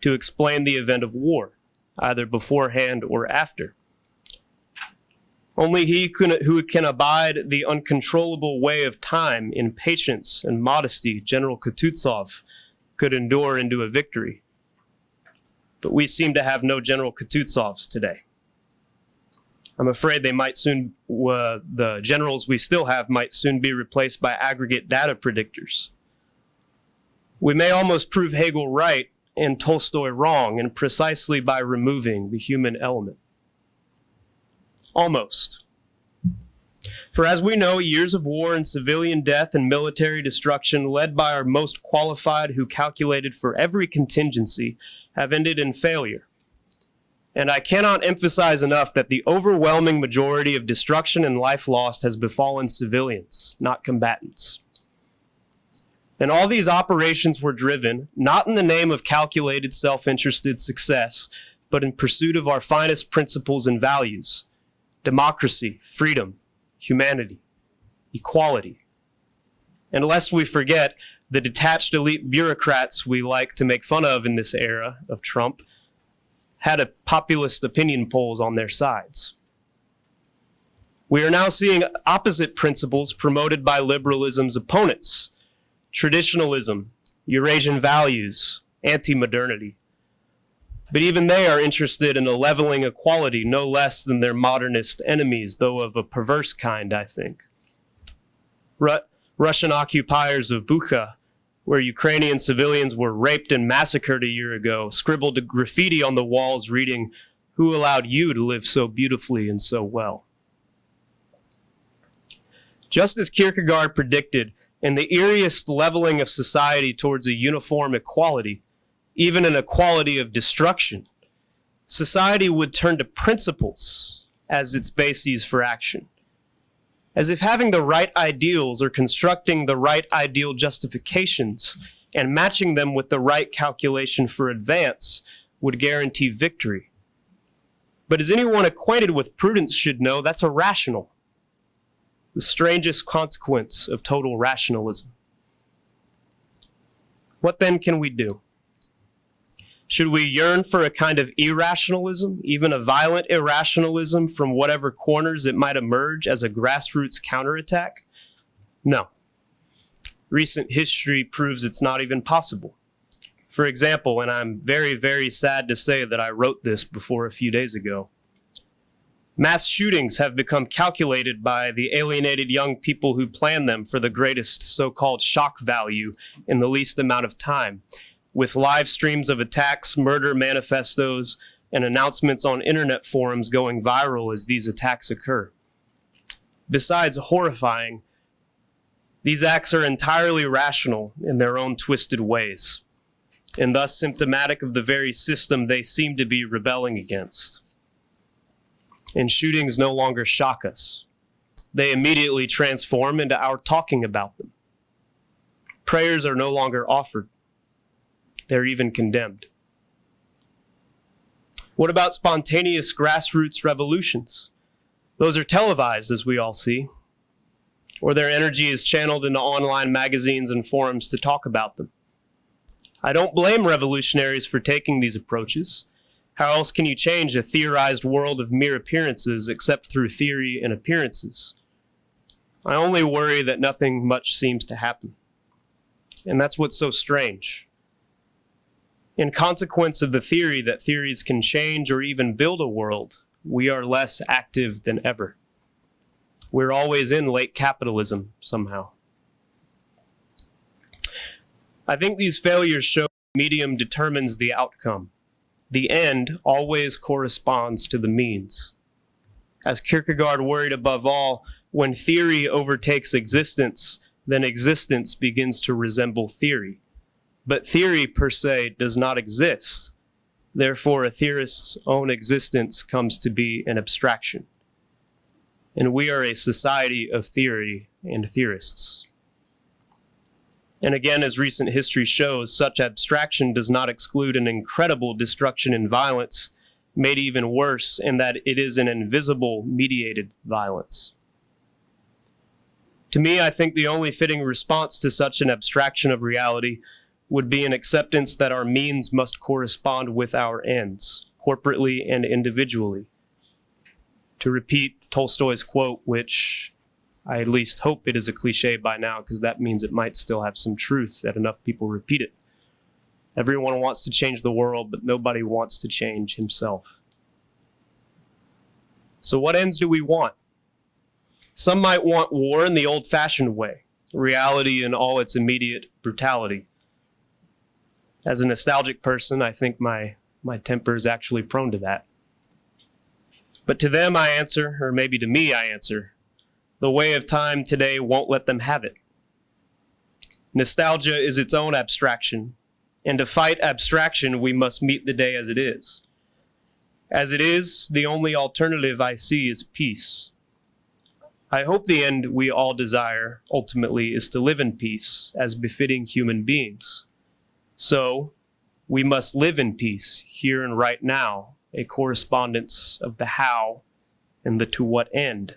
to explain the event of war, either beforehand or after. Only he who can abide the uncontrollable way of time in patience and modesty, General Kutuzov, could endure into a victory. But we seem to have no General Kutuzovs today. I'm afraid they might soon, the generals we still have might soon be replaced by aggregate data predictors. We may almost prove Hegel right and Tolstoy wrong, and precisely by removing the human element. Almost. For as we know, years of war and civilian death and military destruction led by our most qualified who calculated for every contingency have ended in failure. And I cannot emphasize enough that the overwhelming majority of destruction and life lost has befallen civilians, not combatants. And all these operations were driven, not in the name of calculated self-interested success, but in pursuit of our finest principles and values: democracy, freedom, humanity, equality. And lest we forget, the detached elite bureaucrats we like to make fun of in this era of Trump had a populist opinion polls on their sides. We are now seeing opposite principles promoted by liberalism's opponents: traditionalism, Eurasian values, anti-modernity. But even they are interested in a leveling equality no less than their modernist enemies, though of a perverse kind, I think. Russian occupiers of Bucha, where Ukrainian civilians were raped and massacred a year ago, scribbled a graffiti on the walls reading, "Who allowed you to live so beautifully and so well?" Just as Kierkegaard predicted, in the eeriest leveling of society towards a uniform equality, even an equality of destruction, society would turn to principles as its bases for action. As if having the right ideals or constructing the right ideal justifications and matching them with the right calculation for advance would guarantee victory. But as anyone acquainted with prudence should know, that's irrational. The strangest consequence of total rationalism. What then can we do? Should we yearn for a kind of irrationalism, even a violent irrationalism from whatever corners it might emerge as a grassroots counterattack? No. Recent history proves it's not even possible. For example, and I'm very, very sad to say that I wrote this before a few days ago, mass shootings have become calculated by the alienated young people who plan them for the greatest so-called shock value in the least amount of time, with live streams of attacks, murder manifestos, and announcements on internet forums going viral as these attacks occur. Besides horrifying, these acts are entirely rational in their own twisted ways, and thus symptomatic of the very system they seem to be rebelling against. And shootings no longer shock us. They immediately transform into our talking about them. Prayers are no longer offered. They're even condemned. What about spontaneous grassroots revolutions? Those are televised, as we all see, or their energy is channeled into online magazines and forums to talk about them. I don't blame revolutionaries for taking these approaches. How else can you change a theorized world of mere appearances except through theory and appearances? I only worry that nothing much seems to happen. And that's what's so strange. In consequence of the theory that theories can change or even build a world, we are less active than ever. We're always in late capitalism somehow. I think these failures show the medium determines the outcome. The end always corresponds to the means. As Kierkegaard worried above all, when theory overtakes existence, then existence begins to resemble theory. But theory per se does not exist. Therefore, a theorist's own existence comes to be an abstraction. And we are a society of theory and theorists. And again, as recent history shows, such abstraction does not exclude an incredible destruction and violence, made even worse in that it is an invisible, mediated violence. To me, I think the only fitting response to such an abstraction of reality would be an acceptance that our means must correspond with our ends, corporately and individually. To repeat Tolstoy's quote, which I at least hope it is a cliche by now, because that means it might still have some truth that enough people repeat it. Everyone wants to change the world, but nobody wants to change himself. So what ends do we want? Some might want war in the old-fashioned way, reality in all its immediate brutality. As a nostalgic person, I think my temper is actually prone to that. But to them I answer, or maybe to me I answer, the way of time today won't let them have it. Nostalgia is its own abstraction, and to fight abstraction we must meet the day as it is. As it is, the only alternative I see is peace. I hope the end we all desire, ultimately, is to live in peace as befitting human beings. So, we must live in peace, here and right now, a correspondence of the how and the to what end.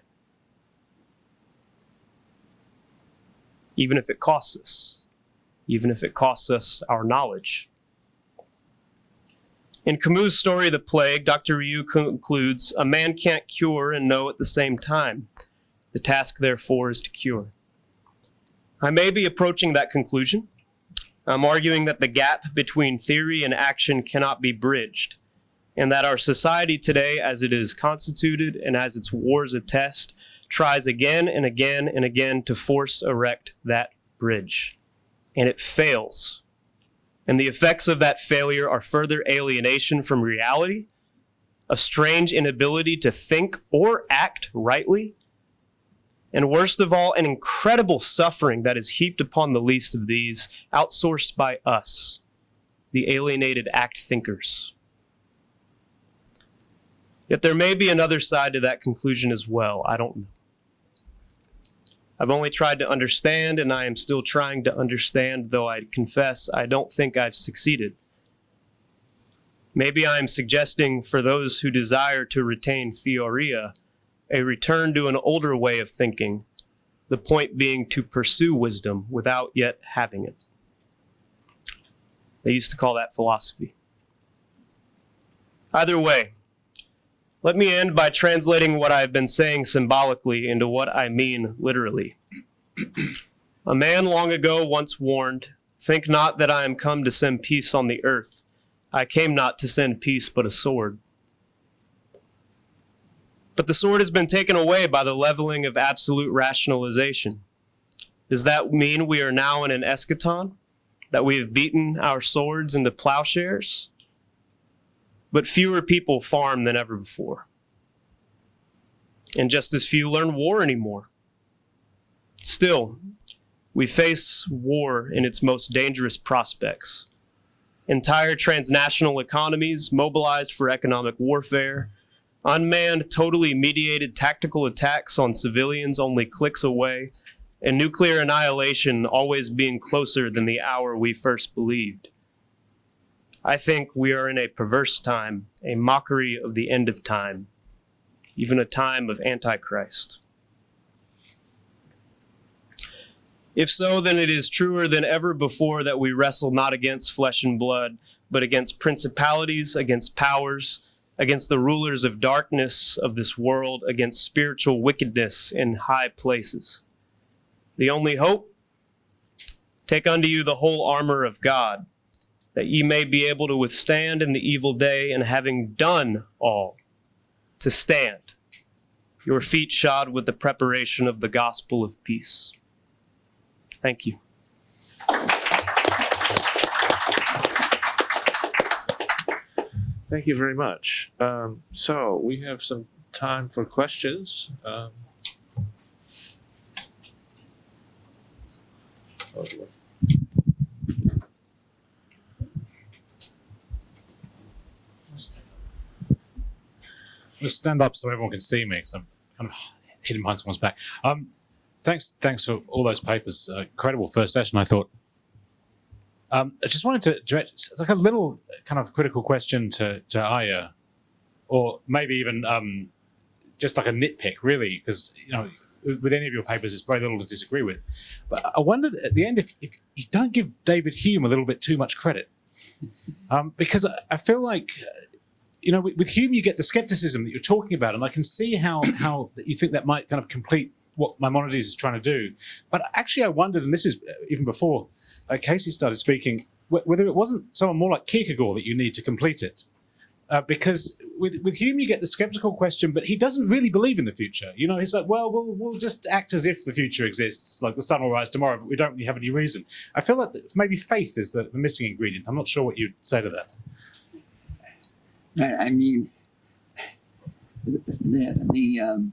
even if it costs us, even if it costs us our knowledge. In Camus' story, The Plague, Dr. Ryu concludes, a man can't cure and know at the same time. The task, therefore, is to cure. I may be approaching that conclusion. I'm arguing that the gap between theory and action cannot be bridged, and that our society today, as it is constituted and as its wars attest, tries again and again and again to force erect that bridge. And it fails. And the effects of that failure are further alienation from reality, a strange inability to think or act rightly, and worst of all, an incredible suffering that is heaped upon the least of these, outsourced by us, the alienated act thinkers. Yet there may be another side to that conclusion as well. I don't know. I've only tried to understand, and I am still trying to understand, though I confess I don't think I've succeeded. Maybe I am suggesting for those who desire to retain theoria, a return to an older way of thinking, the point being to pursue wisdom without yet having it. They used to call that philosophy. Either way, let me end by translating what I've been saying symbolically into what I mean literally. A man long ago once warned, think not that I am come to send peace on the earth. I came not to send peace, but a sword. But the sword has been taken away by the leveling of absolute rationalization. Does that mean we are now in an eschaton? That we have beaten our swords into plowshares? But fewer people farm than ever before. And just as few learn war anymore. Still, we face war in its most dangerous prospects. Entire transnational economies mobilized for economic warfare, unmanned, totally mediated tactical attacks on civilians only clicks away, and nuclear annihilation always being closer than the hour we first believed. I think we are in a perverse time, a mockery of the end of time, even a time of Antichrist. If so, then it is truer than ever before that we wrestle not against flesh and blood, but against principalities, against powers, against the rulers of darkness of this world, against spiritual wickedness in high places. The only hope? Take unto you the whole armor of God, that ye may be able to withstand in the evil day, and having done all, to stand, your feet shod with the preparation of the gospel of peace. Thank you. Thank you very much. So we have some time for questions. Let's stand up so everyone can see me, because I'm kind of hidden behind someone's back. Thanks for all those papers. Incredible first session, I thought. I just wanted to direct like a little kind of critical question to Aryeh, or maybe even just like a nitpick, really, because with any of your papers, there's very little to disagree with. But I wondered at the end if you don't give David Hume a little bit too much credit, because I feel like. With Hume, you get the skepticism that you're talking about, and I can see how you think that might kind of complete what Maimonides is trying to do. But actually, I wondered, and this is even before Casey started speaking, whether it wasn't someone more like Kierkegaard that you need to complete it. Because with Hume, you get the skeptical question, but he doesn't really believe in the future. He's like, well, we'll just act as if the future exists, like the sun will rise tomorrow, but we don't really have any reason. I feel like maybe faith is the missing ingredient. I'm not sure what you'd say to that. I mean, the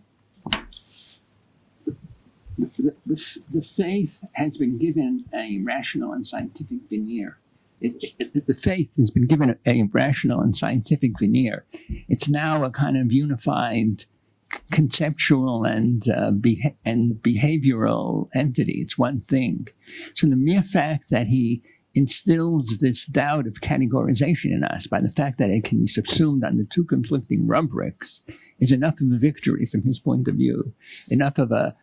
faith has been given a rational and scientific veneer. The faith has been given a rational and scientific veneer. It's now a kind of unified conceptual and behavioral entity. It's one thing. So the mere fact that he instills this doubt of categorization in us by the fact that it can be subsumed under two conflicting rubrics is enough of a victory from his point of view, enough of a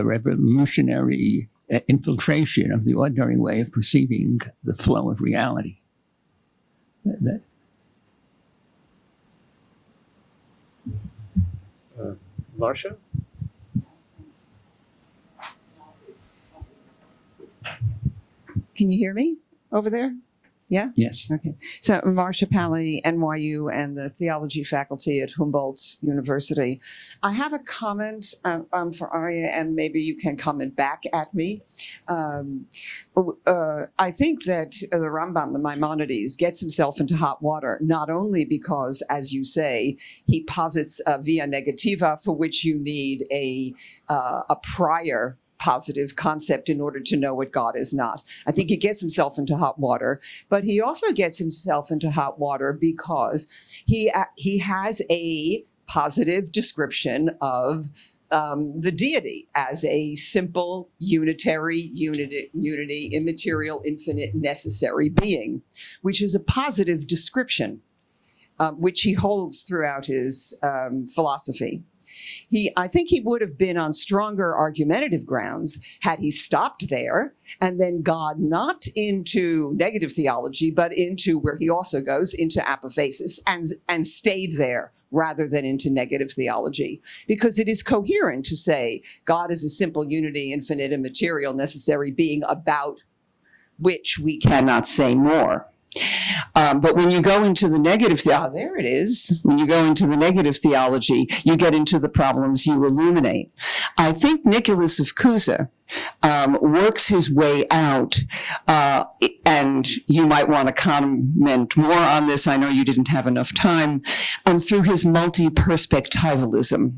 revolutionary infiltration of the ordinary way of perceiving the flow of reality. Marcia? Can you hear me over there? Yeah? Yes. Okay. So, Marcia Pally, NYU, and the theology faculty at Humboldt University. I have a comment for Aryeh, and maybe you can comment back at me. I think that the Rambam, the Maimonides, gets himself into hot water, not only because, as you say, he posits a via negativa for which you need a prior positive concept in order to know what God is not. I think he gets himself into hot water, but he also gets himself into hot water because he has a positive description of the deity as a simple, unitary, unity, immaterial, infinite, necessary being, which is a positive description, which he holds throughout his philosophy. I think he would have been on stronger argumentative grounds had he stopped there and then gone not into negative theology, but into where he also goes, into apophasis, and stayed there rather than into negative theology. Because it is coherent to say God is a simple unity, infinite, immaterial, necessary being about which we cannot say more. But when you go into the negative, there it is. When you go into the negative theology, you get into the problems you illuminate. I think Nicholas of Cusa works his way out, and you might want to comment more on this. I know you didn't have enough time, through his multi-perspectivalism.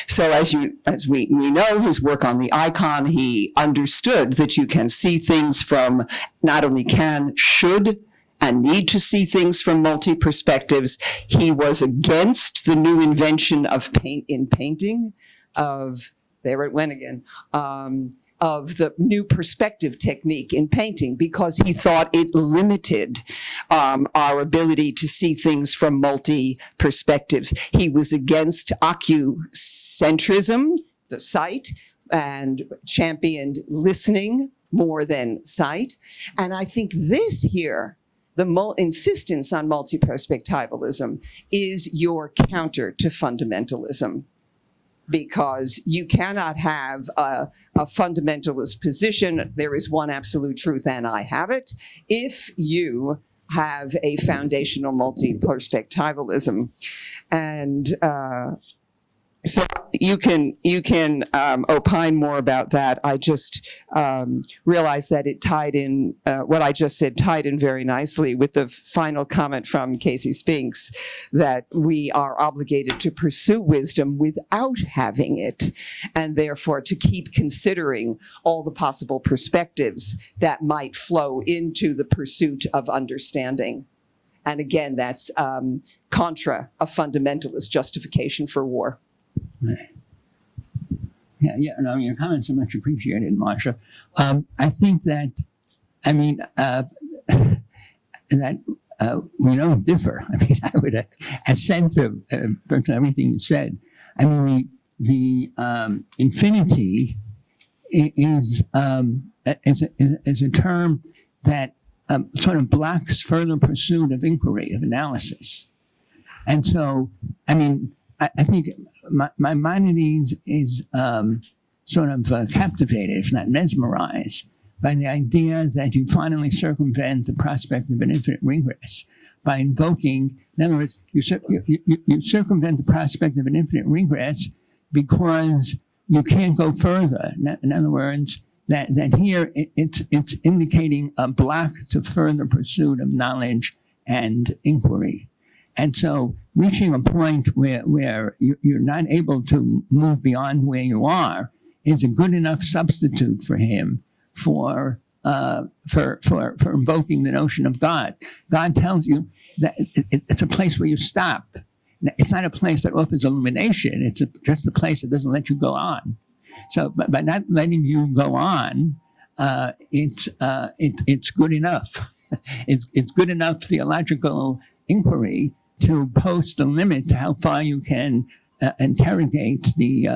So as we know, his work on the icon, he understood that you can see things from, not only can, should, and need to see things from multi-perspectives. He was against the new invention of painting, there it went again, of the new perspective technique in painting, because he thought it limited our ability to see things from multi-perspectives. He was against ocucentrism, the sight, and championed listening more than sight. And I think this here, the insistence on multi-perspectivalism, is your counter to fundamentalism, because you cannot have a fundamentalist position, there is one absolute truth and I have it, if you have a foundational multi-perspectivalism. And so you can opine more about that. I just realized that it tied in, what I just said tied in very nicely with the final comment from Casey Spinks, that we are obligated to pursue wisdom without having it, and therefore to keep considering all the possible perspectives that might flow into the pursuit of understanding. And again, that's contra a fundamentalist justification for war. Yeah, no, your comments are much appreciated, Marcia. I think that, that we don't differ. I would assent to virtually everything you said. The infinity is a term that sort of blocks further pursuit of inquiry, of analysis. And so, I think Maimonides is sort of captivated, if not mesmerized, by the idea that you finally circumvent the prospect of an infinite regress by invoking, in other words, you circumvent the prospect of an infinite regress because you can't go further. In other words, that here it's indicating a block to further pursuit of knowledge and inquiry. And so reaching a point where you're not able to move beyond where you are is a good enough substitute for him for invoking the notion of God. God tells you that it's a place where you stop. It's not a place that offers illumination. It's just a place that doesn't let you go on. So by not letting you go on, it's good enough. It's good enough theological inquiry to post a limit to how far you can interrogate the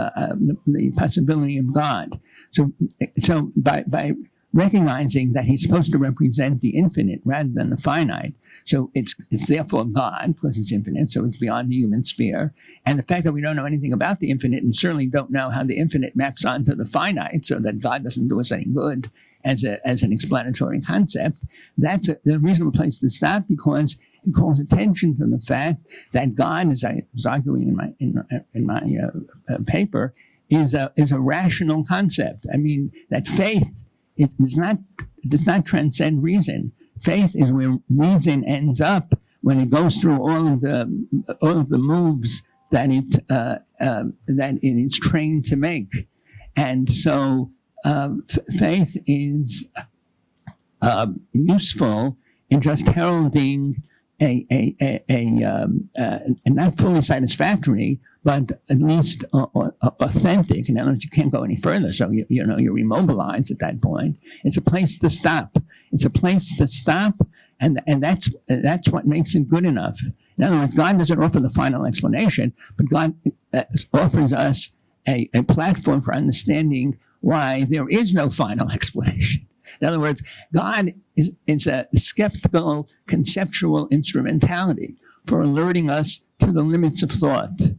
possibility of God. So by recognizing that he's supposed to represent the infinite rather than the finite, so it's therefore God because it's infinite, so it's beyond the human sphere. And the fact that we don't know anything about the infinite and certainly don't know how the infinite maps onto the finite, so that God doesn't do us any good as an explanatory concept, that's a reasonable place to stop, because it calls attention to the fact that God, as I was arguing in my paper, is a rational concept. I mean, that faith does not transcend reason. Faith is where reason ends up when it goes through all of the moves that it is trained to make. And so faith is useful in just heralding a not fully satisfactory, but at least authentic. In other words, you can't go any further, so you're immobilized at that point. It's a place to stop. It's a place to stop, and that's what makes it good enough. In other words, God doesn't offer the final explanation, but God offers us a platform for understanding why there is no final explanation. In other words, God is a skeptical conceptual instrumentality for alerting us to the limits of thought.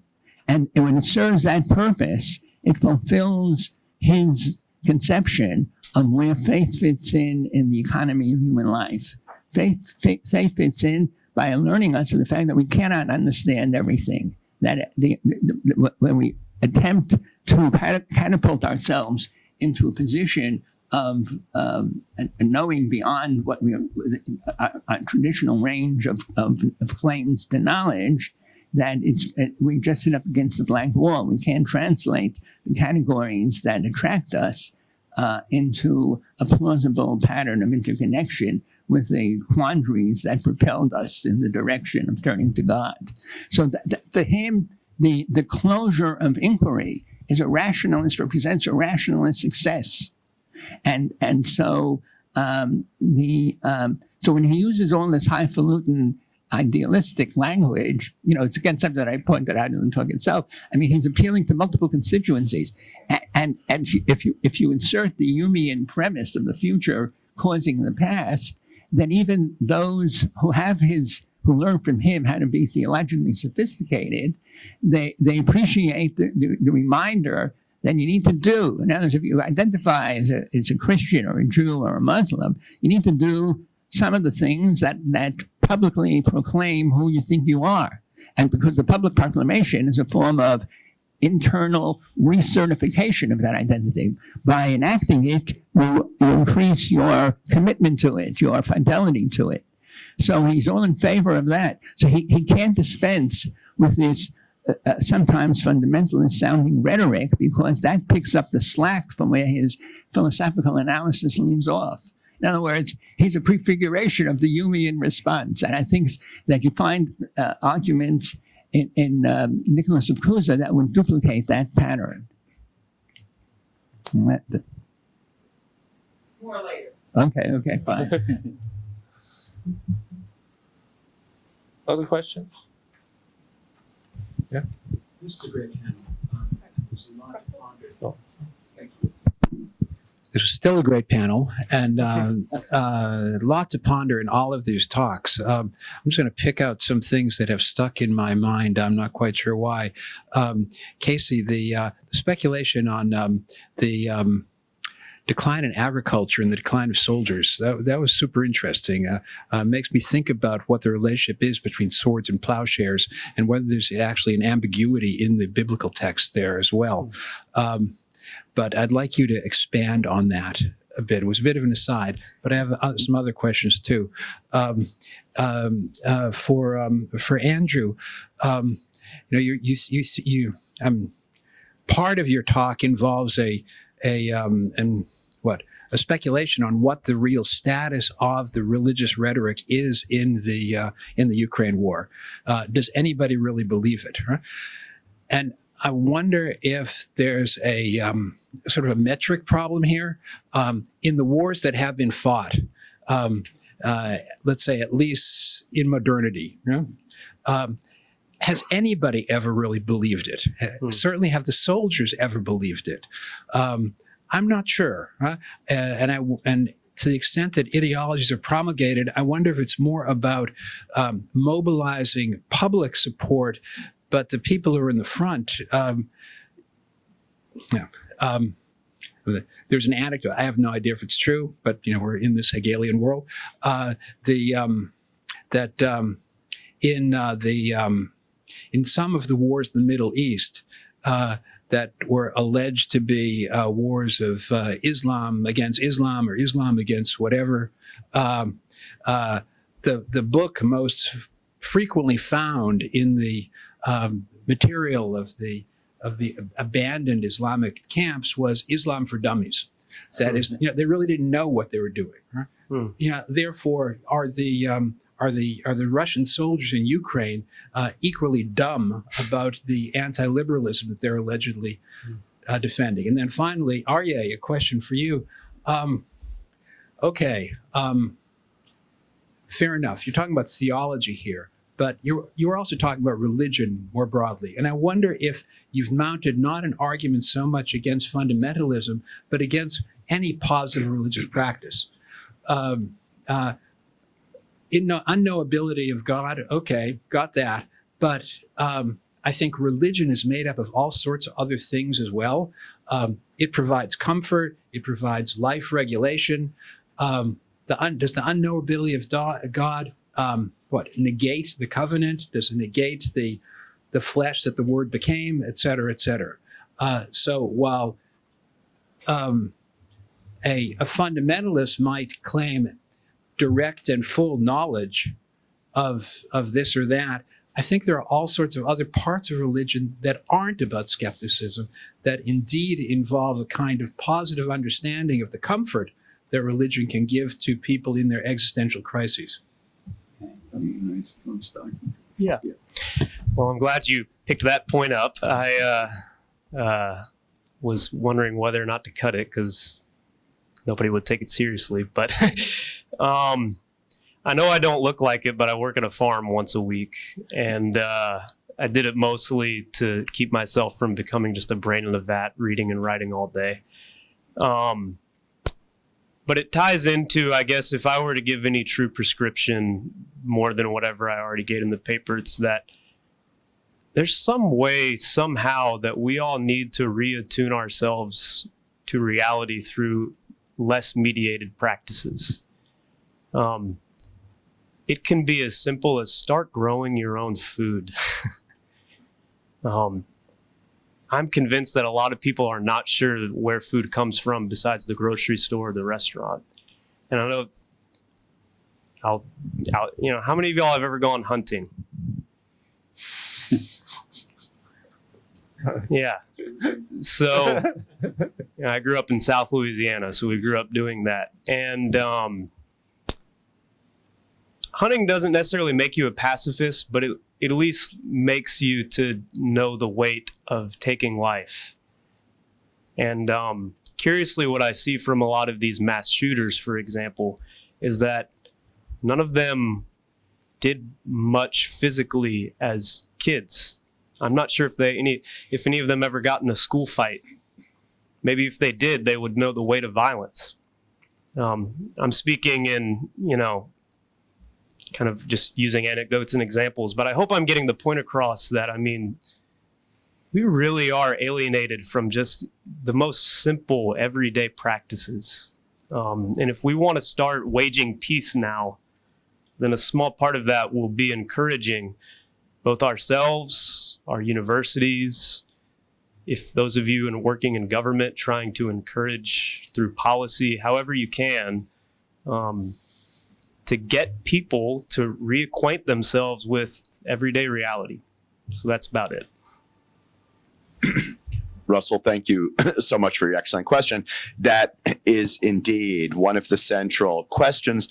And when it serves that purpose, it fulfills his conception of where faith fits in the economy of human life. Faith fits in by alerting us to the fact that we cannot understand everything. That when we attempt to catapult ourselves into a position of knowing beyond what our traditional range of claims to knowledge, that we just sit up against the blank wall. We can't translate the categories that attract us into a plausible pattern of interconnection with the quandaries that propelled us in the direction of turning to God. So for him, the closure of inquiry is a rationalist, represents a rationalist success. And so so when he uses all this highfalutin idealistic language, it's again something that I pointed out in the talk itself. I mean, he's appealing to multiple constituencies, and if you insert the Humean premise of the future causing the past, then even those who learn from him how to be theologically sophisticated, they appreciate the reminder that you need to do. In other words, if you identify as a Christian or a Jew or a Muslim, you need to do some of the things that publicly proclaim who you think you are. And because the public proclamation is a form of internal recertification of that identity, by enacting it, you increase your commitment to it, your fidelity to it. So he's all in favor of that. So he can't dispense with this sometimes fundamentalist sounding rhetoric, because that picks up the slack from where his philosophical analysis leaves off. In other words, he's a prefiguration of the Humean response. And I think that you find arguments in Nicholas of Cusa that would duplicate that pattern. More later. Okay, fine. Other questions? Yeah. This is a great panel. There's a lot to ponder. Oh. Thank you. This was still a great panel, and a lot to ponder in all of these talks. I'm just going to pick out some things that have stuck in my mind. I'm not quite sure why. Casey, the speculation on the decline in agriculture and the decline of soldiers, that was super interesting. Makes me think about what the relationship is between swords and plowshares, and whether there's actually an ambiguity in the biblical text there as well. But I'd like you to expand on that a bit. It was a bit of an aside, but I have some other questions too. For Andrew, you part of your talk involves a speculation on what the real status of the religious rhetoric is in the Ukraine war. Does anybody really believe it? Huh? And I wonder if there's a sort of a metric problem here in the wars that have been fought. Let's say at least in modernity. Has anybody ever really believed it? Certainly, have the soldiers ever believed it? I'm not sure. And to the extent that ideologies are promulgated, I wonder if it's more about mobilizing public support, but the people who are in the front. There's an anecdote. I have no idea if it's true, but we're in this Hegelian world. In some of the wars in the Middle East that were alleged to be wars of Islam against Islam or Islam against whatever, the book most frequently found in the material of the abandoned Islamic camps was Islam for Dummies. That is, they really didn't know what they were doing. Right? Therefore, are the Russian soldiers in Ukraine equally dumb about the anti-liberalism that they're allegedly defending? And then finally, Aryeh, a question for you. Fair enough. You're talking about theology here, but you're also talking about religion more broadly. And I wonder if you've mounted not an argument so much against fundamentalism, but against any positive religious practice. Unknowability of God, okay, got that. But I think religion is made up of all sorts of other things as well. It provides comfort. It provides life regulation. Does the unknowability of God negate the covenant? Does it negate the flesh that the Word became, et cetera, et cetera? So while a fundamentalist might claim direct and full knowledge of this or that, I think there are all sorts of other parts of religion that aren't about skepticism, that indeed involve a kind of positive understanding of the comfort that religion can give to people in their existential crises. Yeah. Well, I'm glad you picked that point up. I was wondering whether or not to cut it because nobody would take it seriously. But I know I don't look like it, but I work at a farm once a week. And I did it mostly to keep myself from becoming just a brain in a vat, reading and writing all day. But it ties into, I guess, if I were to give any true prescription more than whatever I already gave in the paper, it's that there's some way, somehow, that we all need to reattune ourselves to reality through less mediated practices. It can be as simple as start growing your own food. I'm convinced that a lot of people are not sure where food comes from besides the grocery store or the restaurant. And I know, how many of y'all have ever gone hunting? Yeah. So I grew up in South Louisiana, so we grew up doing that. And hunting doesn't necessarily make you a pacifist, but it at least makes you to know the weight of taking life. And curiously, what I see from a lot of these mass shooters, for example, is that none of them did much physically as kids. I'm not sure if any of them ever got in a school fight. Maybe if they did, they would know the weight of violence. I'm speaking in, kind of just using anecdotes and examples, but I hope I'm getting the point across that, we really are alienated from just the most simple everyday practices. And if we want to start waging peace now, then a small part of that will be encouraging both ourselves, our universities, if those of you working in government trying to encourage through policy, however you can, to get people to reacquaint themselves with everyday reality. So that's about it. Russell, thank you so much for your excellent question. That is indeed one of the central questions,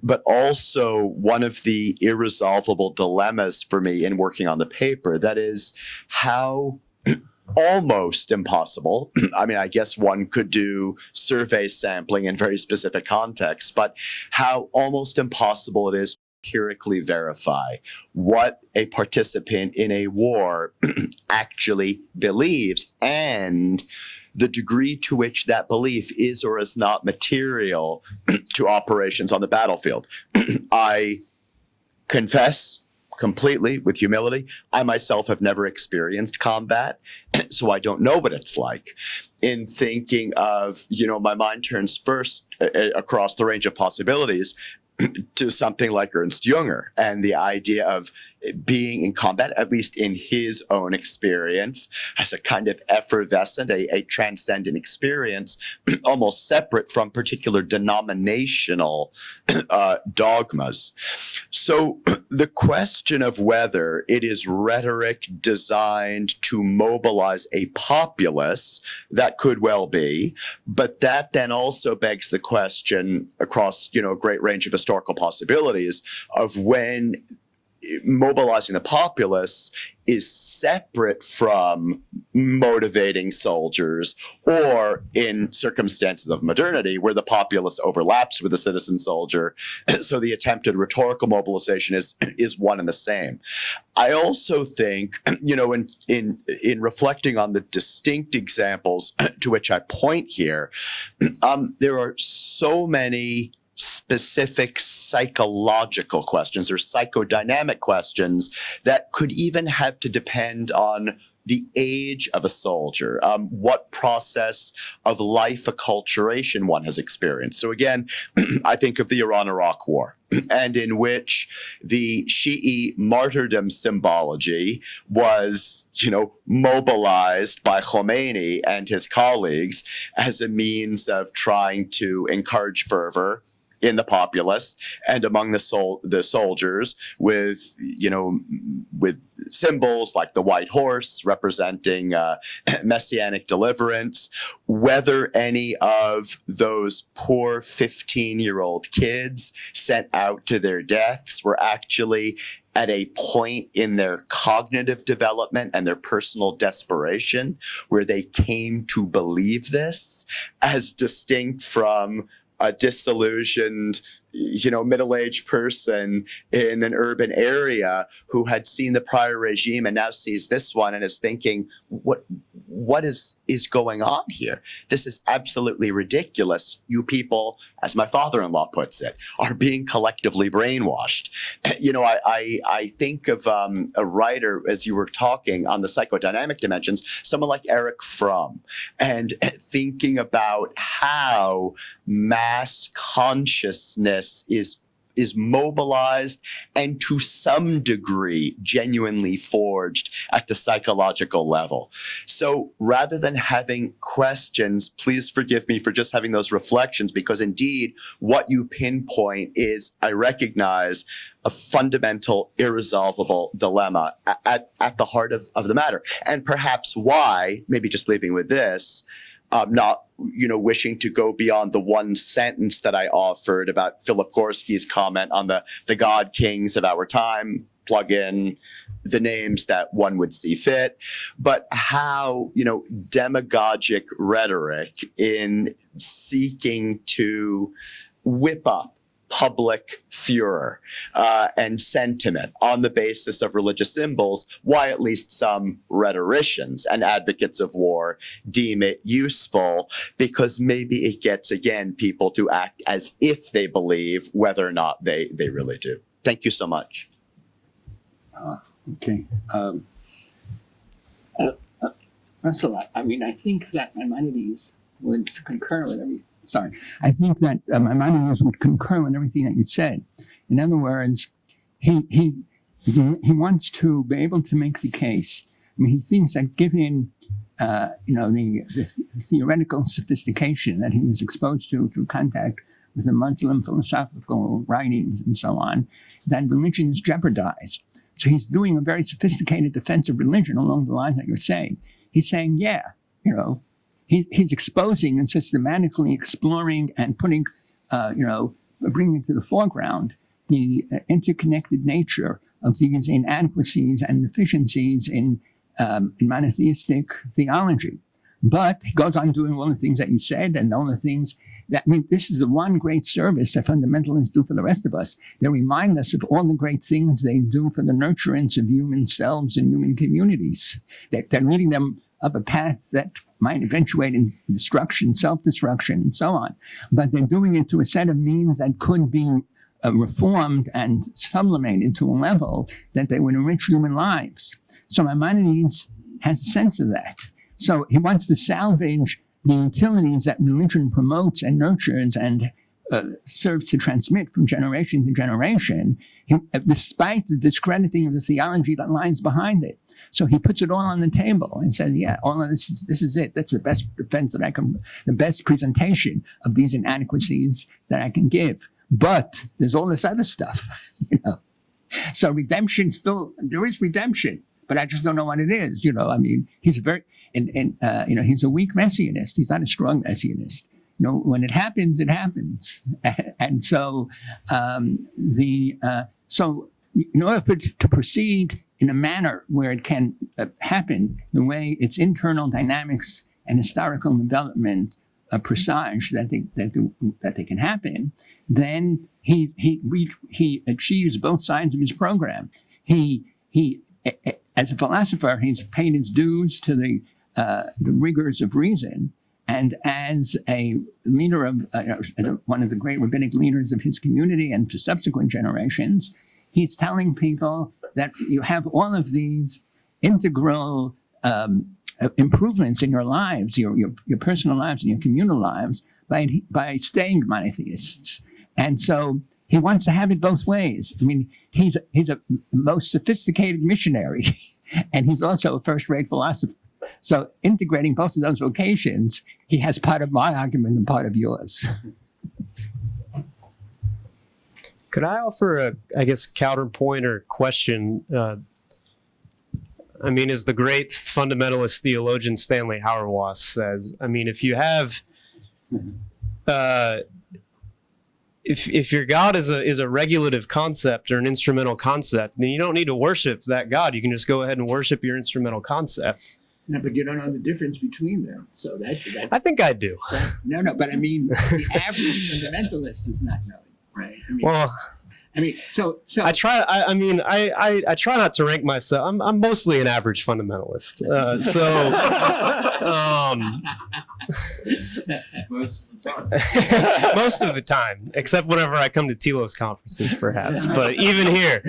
but also one of the irresolvable dilemmas for me in working on the paper. That is how almost impossible. I guess one could do survey sampling in very specific contexts, but how almost impossible it is to empirically verify what a participant in a war actually believes, and the degree to which that belief is or is not material to operations on the battlefield. I confess completely with humility, I myself have never experienced combat, so I don't know what it's like. In thinking of, my mind turns first across the range of possibilities to something like Ernst Jünger and the idea of being in combat, at least in his own experience, as a kind of effervescent, a transcendent experience, almost separate from particular denominational dogmas. So the question of whether it is rhetoric designed to mobilize a populace, that could well be, but that then also begs the question across, a great range of historical possibilities of when mobilizing the populace is separate from motivating soldiers, or in circumstances of modernity where the populace overlaps with the citizen soldier, so the attempted rhetorical mobilization is one and the same. I also think, in reflecting on the distinct examples to which I point here, there are so many specific psychological questions or psychodynamic questions that could even have to depend on the age of a soldier, what process of life acculturation one has experienced. So again, I think of the Iran-Iraq War, and in which the Shi'i martyrdom symbology was, mobilized by Khomeini and his colleagues as a means of trying to encourage fervor in the populace and among the soldiers with symbols like the white horse representing messianic deliverance. Whether any of those poor 15-year-old kids sent out to their deaths were actually at a point in their cognitive development and their personal desperation where they came to believe this, as distinct from a disillusioned, middle-aged person in an urban area who had seen the prior regime and now sees this one and is thinking, what is going on here? This is absolutely ridiculous. You people, as my father-in-law puts it, are being collectively brainwashed. I think of a writer, as you were talking on the psychodynamic dimensions, someone like Erich Fromm, and thinking about how mass consciousness is mobilized and to some degree genuinely forged at the psychological level. So rather than having questions, please forgive me for just having those reflections, because indeed what you pinpoint is, I recognize, a fundamental, irresolvable dilemma at the heart of the matter. And perhaps why, maybe just leaving with this, not wishing to go beyond the one sentence that I offered about Philip Gorski's comment on the God Kings of our time, plug in the names that one would see fit, but how, demagogic rhetoric in seeking to whip up public furor and sentiment on the basis of religious symbols, why at least some rhetoricians and advocates of war deem it useful, because maybe it gets, again, people to act as if they believe, whether or not they really do. Thank you so much. Okay. Russell, I think that Maimonides would concur with I think that Maimonides would concur with everything that you said. In other words, he wants to be able to make the case. He thinks that given the theoretical sophistication that he was exposed to through contact with the Muslim philosophical writings and so on, that religion is jeopardized. So he's doing a very sophisticated defense of religion along the lines that you're saying. He's saying, he's exposing and systematically exploring and putting, bringing to the foreground the interconnected nature of these inadequacies and deficiencies in monotheistic theology. But he goes on doing all the things that you said and all the things that, this is the one great service that fundamentalists do for the rest of us. They remind us of all the great things they do for the nurturance of human selves and human communities. They're leading them up a path that might eventuate in destruction, self-destruction, and so on. But they're doing it to a set of means that could be reformed and sublimated to a level that they would enrich human lives. So Maimonides has a sense of that. So he wants to salvage the utilities that religion promotes and nurtures and serves to transmit from generation to generation, despite the discrediting of the theology that lies behind it. So he puts it all on the table and says, yeah, all of this is it. That's the best defense that I can, the best presentation of these inadequacies that I can give. But there's all this other stuff, you know. So redemption there is redemption, but I just don't know what it is, you know. I mean, he's a very, he's a weak messianist. He's not a strong messianist. You know, when it happens, it happens. And so, so in order for it to proceed in a manner where it can happen the way its internal dynamics and historical development presage that they can happen, then he achieves both sides of his program. He as a philosopher, he's paid his dues to the rigors of reason, and as a leader of one of the great rabbinic leaders of his community and to subsequent generations, he's telling people that you have all of these integral improvements in your lives, your personal lives and your communal lives, by staying monotheists. And so he wants to have it both ways. I mean, he's a most sophisticated missionary, and he's also a first-rate philosopher. So integrating both of those vocations, he has part of my argument and part of yours. Could I offer a, counterpoint or question? As the great fundamentalist theologian Stanley Hauerwas says, if you have, if your God is a regulative concept or an instrumental concept, then you don't need to worship that God. You can just go ahead and worship your instrumental concept. No, but you don't know the difference between them. So that's I think I do. No, but the average fundamentalist is not knowing, right? So I try. I try not to rank myself. I'm mostly an average fundamentalist. Most of the time, except whenever I come to Telos conferences, perhaps. But even here,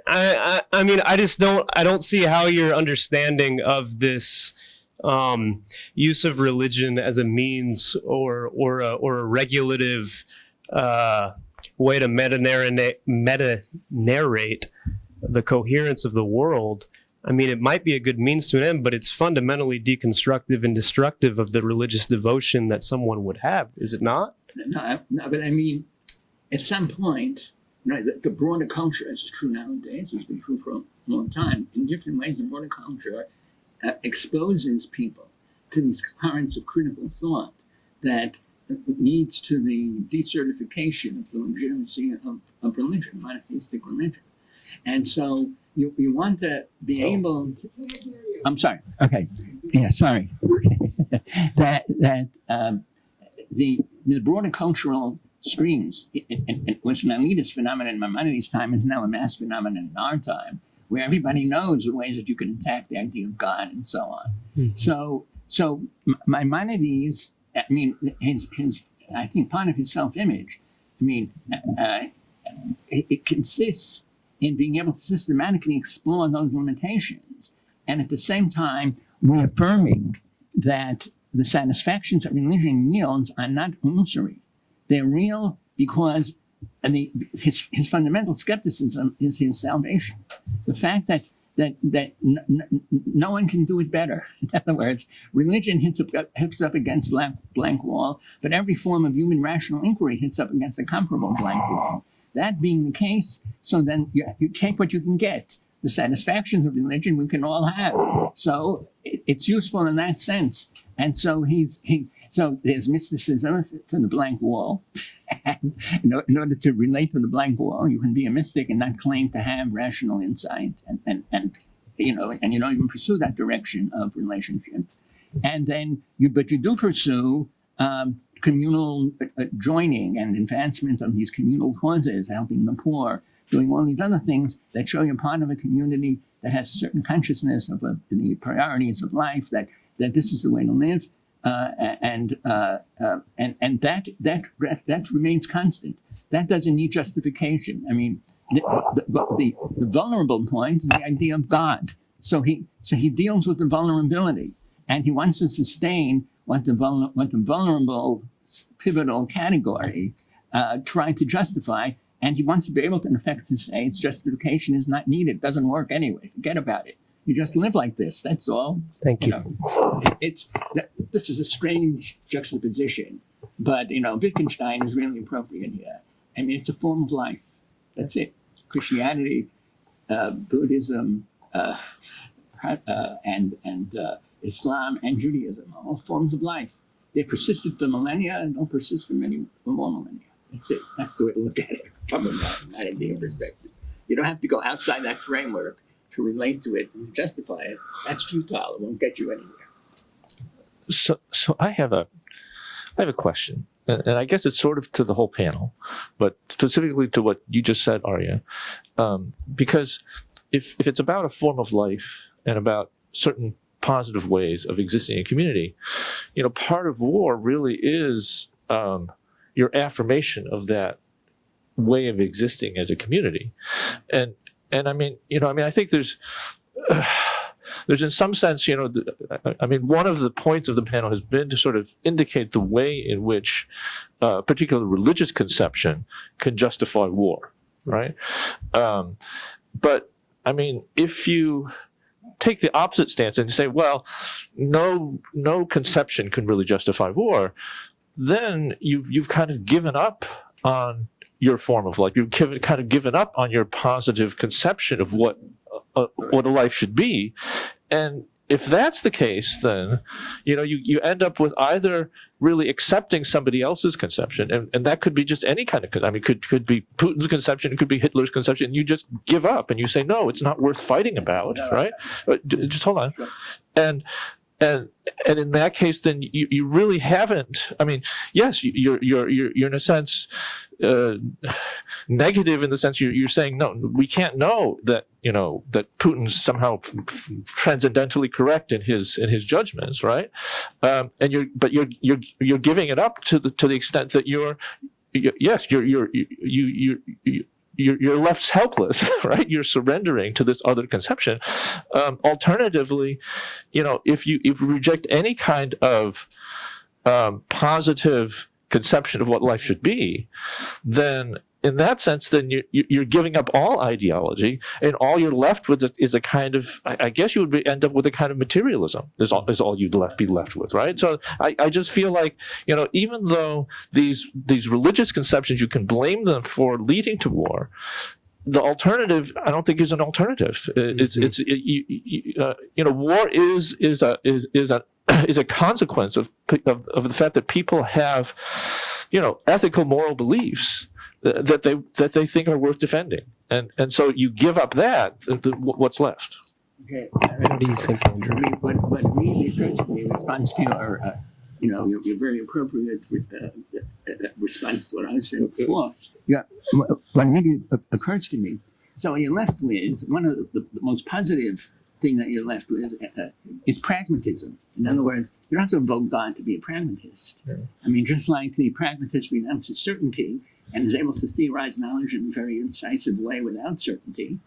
I don't see how your understanding of this use of religion as a means or a regulative way to meta-narrate the coherence of the world. It might be a good means to an end, but it's fundamentally deconstructive and destructive of the religious devotion that someone would have, is it not? No, but at some point, the broader culture, as is true nowadays, has been true for a long time, in different ways, the broader culture exposes people to these currents of critical thought that leads to the decertification of the legitimacy of religion, monotheistic religion. And so you want to be able to, I'm sorry. Okay. Yeah, sorry. that the broader cultural streams, it was an elitist phenomenon in Maimonides' time, is now a mass phenomenon in our time, where everybody knows the ways that you can attack the idea of God and so on. Mm-hmm. So Maimonides, his I think part of his self-image, it consists in being able to systematically explore those limitations, and at the same time reaffirming that the satisfactions that religion yields are not illusory. They're real because his fundamental skepticism is his salvation. The fact that no one can do it better. In other words, religion hits up against blank wall, but every form of human rational inquiry hits up against a comparable blank wall. That being the case, so then you take what you can get. The satisfactions of religion we can all have. So it's useful in that sense. And so so there's mysticism for the blank wall. And in order to relate to the blank wall, you can be a mystic and not claim to have rational insight, and you don't even pursue that direction of relationship. And then you do pursue communal joining and advancement of these communal causes, helping the poor, doing all these other things that show you're part of a community that has a certain consciousness of the priorities of life, that this is the way to live, and that remains constant. That doesn't need justification. I mean, the vulnerable point is the idea of God. So he deals with the vulnerability, and he wants to sustain what the vulnerable pivotal category tried to justify, and he wants to be able to, in effect, to say its justification is not needed, doesn't work anyway. Forget about it. You just live like this. That's all. Thank you. This is a strange juxtaposition, but Wittgenstein is really appropriate here. I mean, it's a form of life. That's it. Christianity, Buddhism, and Islam and Judaism are all forms of life. They persisted for millennia and don't persist for more millennia. That's it. That's the way to look at it from a mathematical perspective. You don't have to go outside that framework to relate to it and justify it. That's futile. It won't get you anywhere. So I have a question, and I guess it's sort of to the whole panel, but specifically to what you just said, Aryeh, because if it's about a form of life and about certain positive ways of existing in community, part of war really is your affirmation of that way of existing as a community, and I mean, I think there's in some sense, one of the points of the panel has been to sort of indicate the way in which particular religious conception can justify war, right? But I mean, if you take the opposite stance and say, well, no conception can really justify war, then you've kind of given up on your form of life. You've kind of given up on your positive conception of what a life should be. And if that's the case, then you end up with either really accepting somebody else's conception, and that could be just any kind of, could be Putin's conception, it could be Hitler's conception, and you just give up and you say, no, it's not worth fighting about, right? Just hold on. And in that case, then you really haven't. I mean, yes, you're in a sense negative in the sense you're saying no, we can't know that that Putin's somehow transcendentally correct in his judgments, right? And you're giving it up to the extent that you're left helpless, right? You're surrendering to this other conception. Alternatively, if you reject any kind of positive conception of what life should be, then in that sense, then you're giving up all ideology, and all you're left with is a kind of, I guess you would end up with a kind of materialism. Is all you'd be left with, right? So I just feel like, even though these religious conceptions, you can blame them for leading to war, the alternative, I don't think, is an alternative. War is a consequence of the fact that people have, ethical, moral beliefs that they think are worth defending, and so you give up that. What's left? Okay. What do you think, Andrew? I mean, what really occurs to me in response to your very appropriate response to what I said before. Yeah, what really occurs to me. So what you're left with, one of the most positive thing that you're left with is pragmatism. In other words, you don't have to invoke God to be a pragmatist. Yeah. I mean, just like the pragmatist renounces certainty and is able to theorize knowledge in a very incisive way without certainty.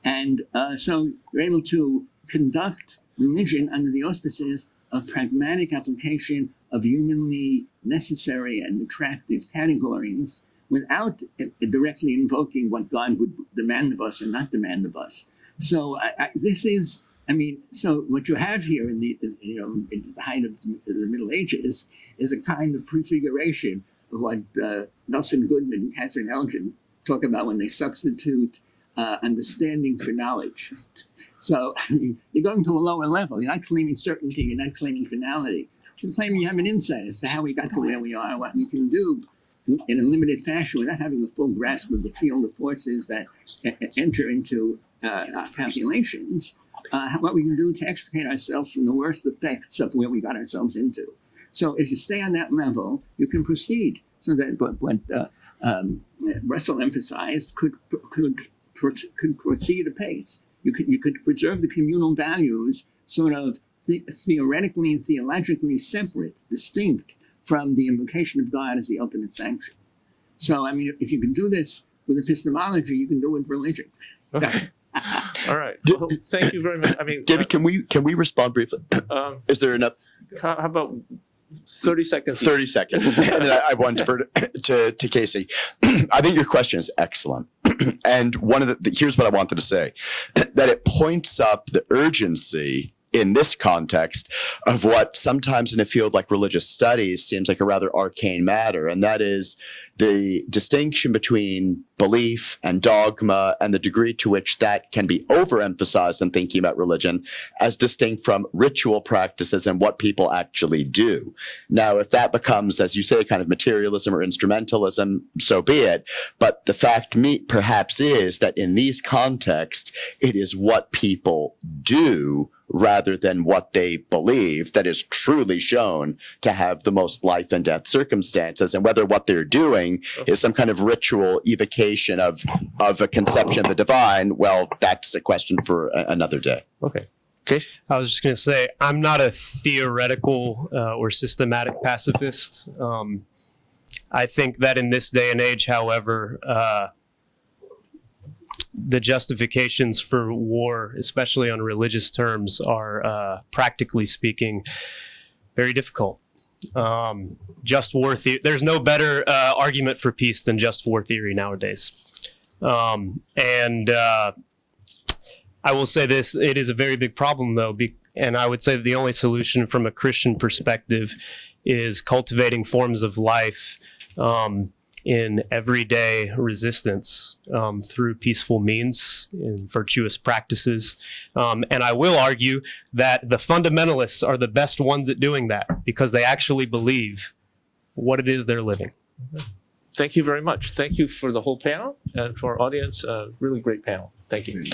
And so you're able to conduct religion under the auspices of pragmatic application of humanly necessary and attractive categories without directly invoking what God would demand of us and not demand of us. So so what you have here in the height of the Middle Ages is a kind of prefiguration of what Nelson Goodman and Catherine Elgin talk about when they substitute understanding for knowledge. So you're going to a lower level. You're not claiming certainty. You're not claiming finality. You're claiming you have an insight as to how we got to where we are, what we can do in a limited fashion without having the full grasp of the field of forces that enter into our calculations, what we can do to extricate ourselves from the worst effects of where we got ourselves into. So if you stay on that level, you can proceed. So that Russell emphasized, could proceed apace. You could preserve the communal values sort of theoretically and theologically separate, distinct from the invocation of God as the ultimate sanction. So, I mean, if you can do this with epistemology, you can do it with religion. Okay. All right. Well, thank you very much. I mean, David, can we respond briefly? Is there enough? how about 30 seconds? 30 seconds. And then I want to defer to Casey. I think your question is excellent. And one of here's what I wanted to say, that it points up the urgency in this context of what sometimes in a field like religious studies seems like a rather arcane matter. And that is the distinction between belief and dogma and the degree to which that can be overemphasized in thinking about religion as distinct from ritual practices and what people actually do. Now, if that becomes, as you say, kind of materialism or instrumentalism, so be it. But the fact perhaps is that in these contexts, it is what people do rather than what they believe that is truly shown to have the most life and death circumstances. And whether what they're doing is some kind of ritual evocation of a conception of the divine, well, that's a question for another day. Okay. I was just going to say, I'm not a theoretical or systematic pacifist. I think that in this day and age, however, the justifications for war, especially on religious terms, are practically speaking very difficult. Just war theory. There's no better argument for peace than just war theory nowadays. And I will say this, it is a very big problem though, and I would say that the only solution from a Christian perspective is cultivating forms of life in everyday resistance through peaceful means and virtuous practices. And I will argue that the fundamentalists are the best ones at doing that because they actually believe what it is they're living. Thank you very much. Thank you for the whole panel and for our audience. Really great panel. Thank you.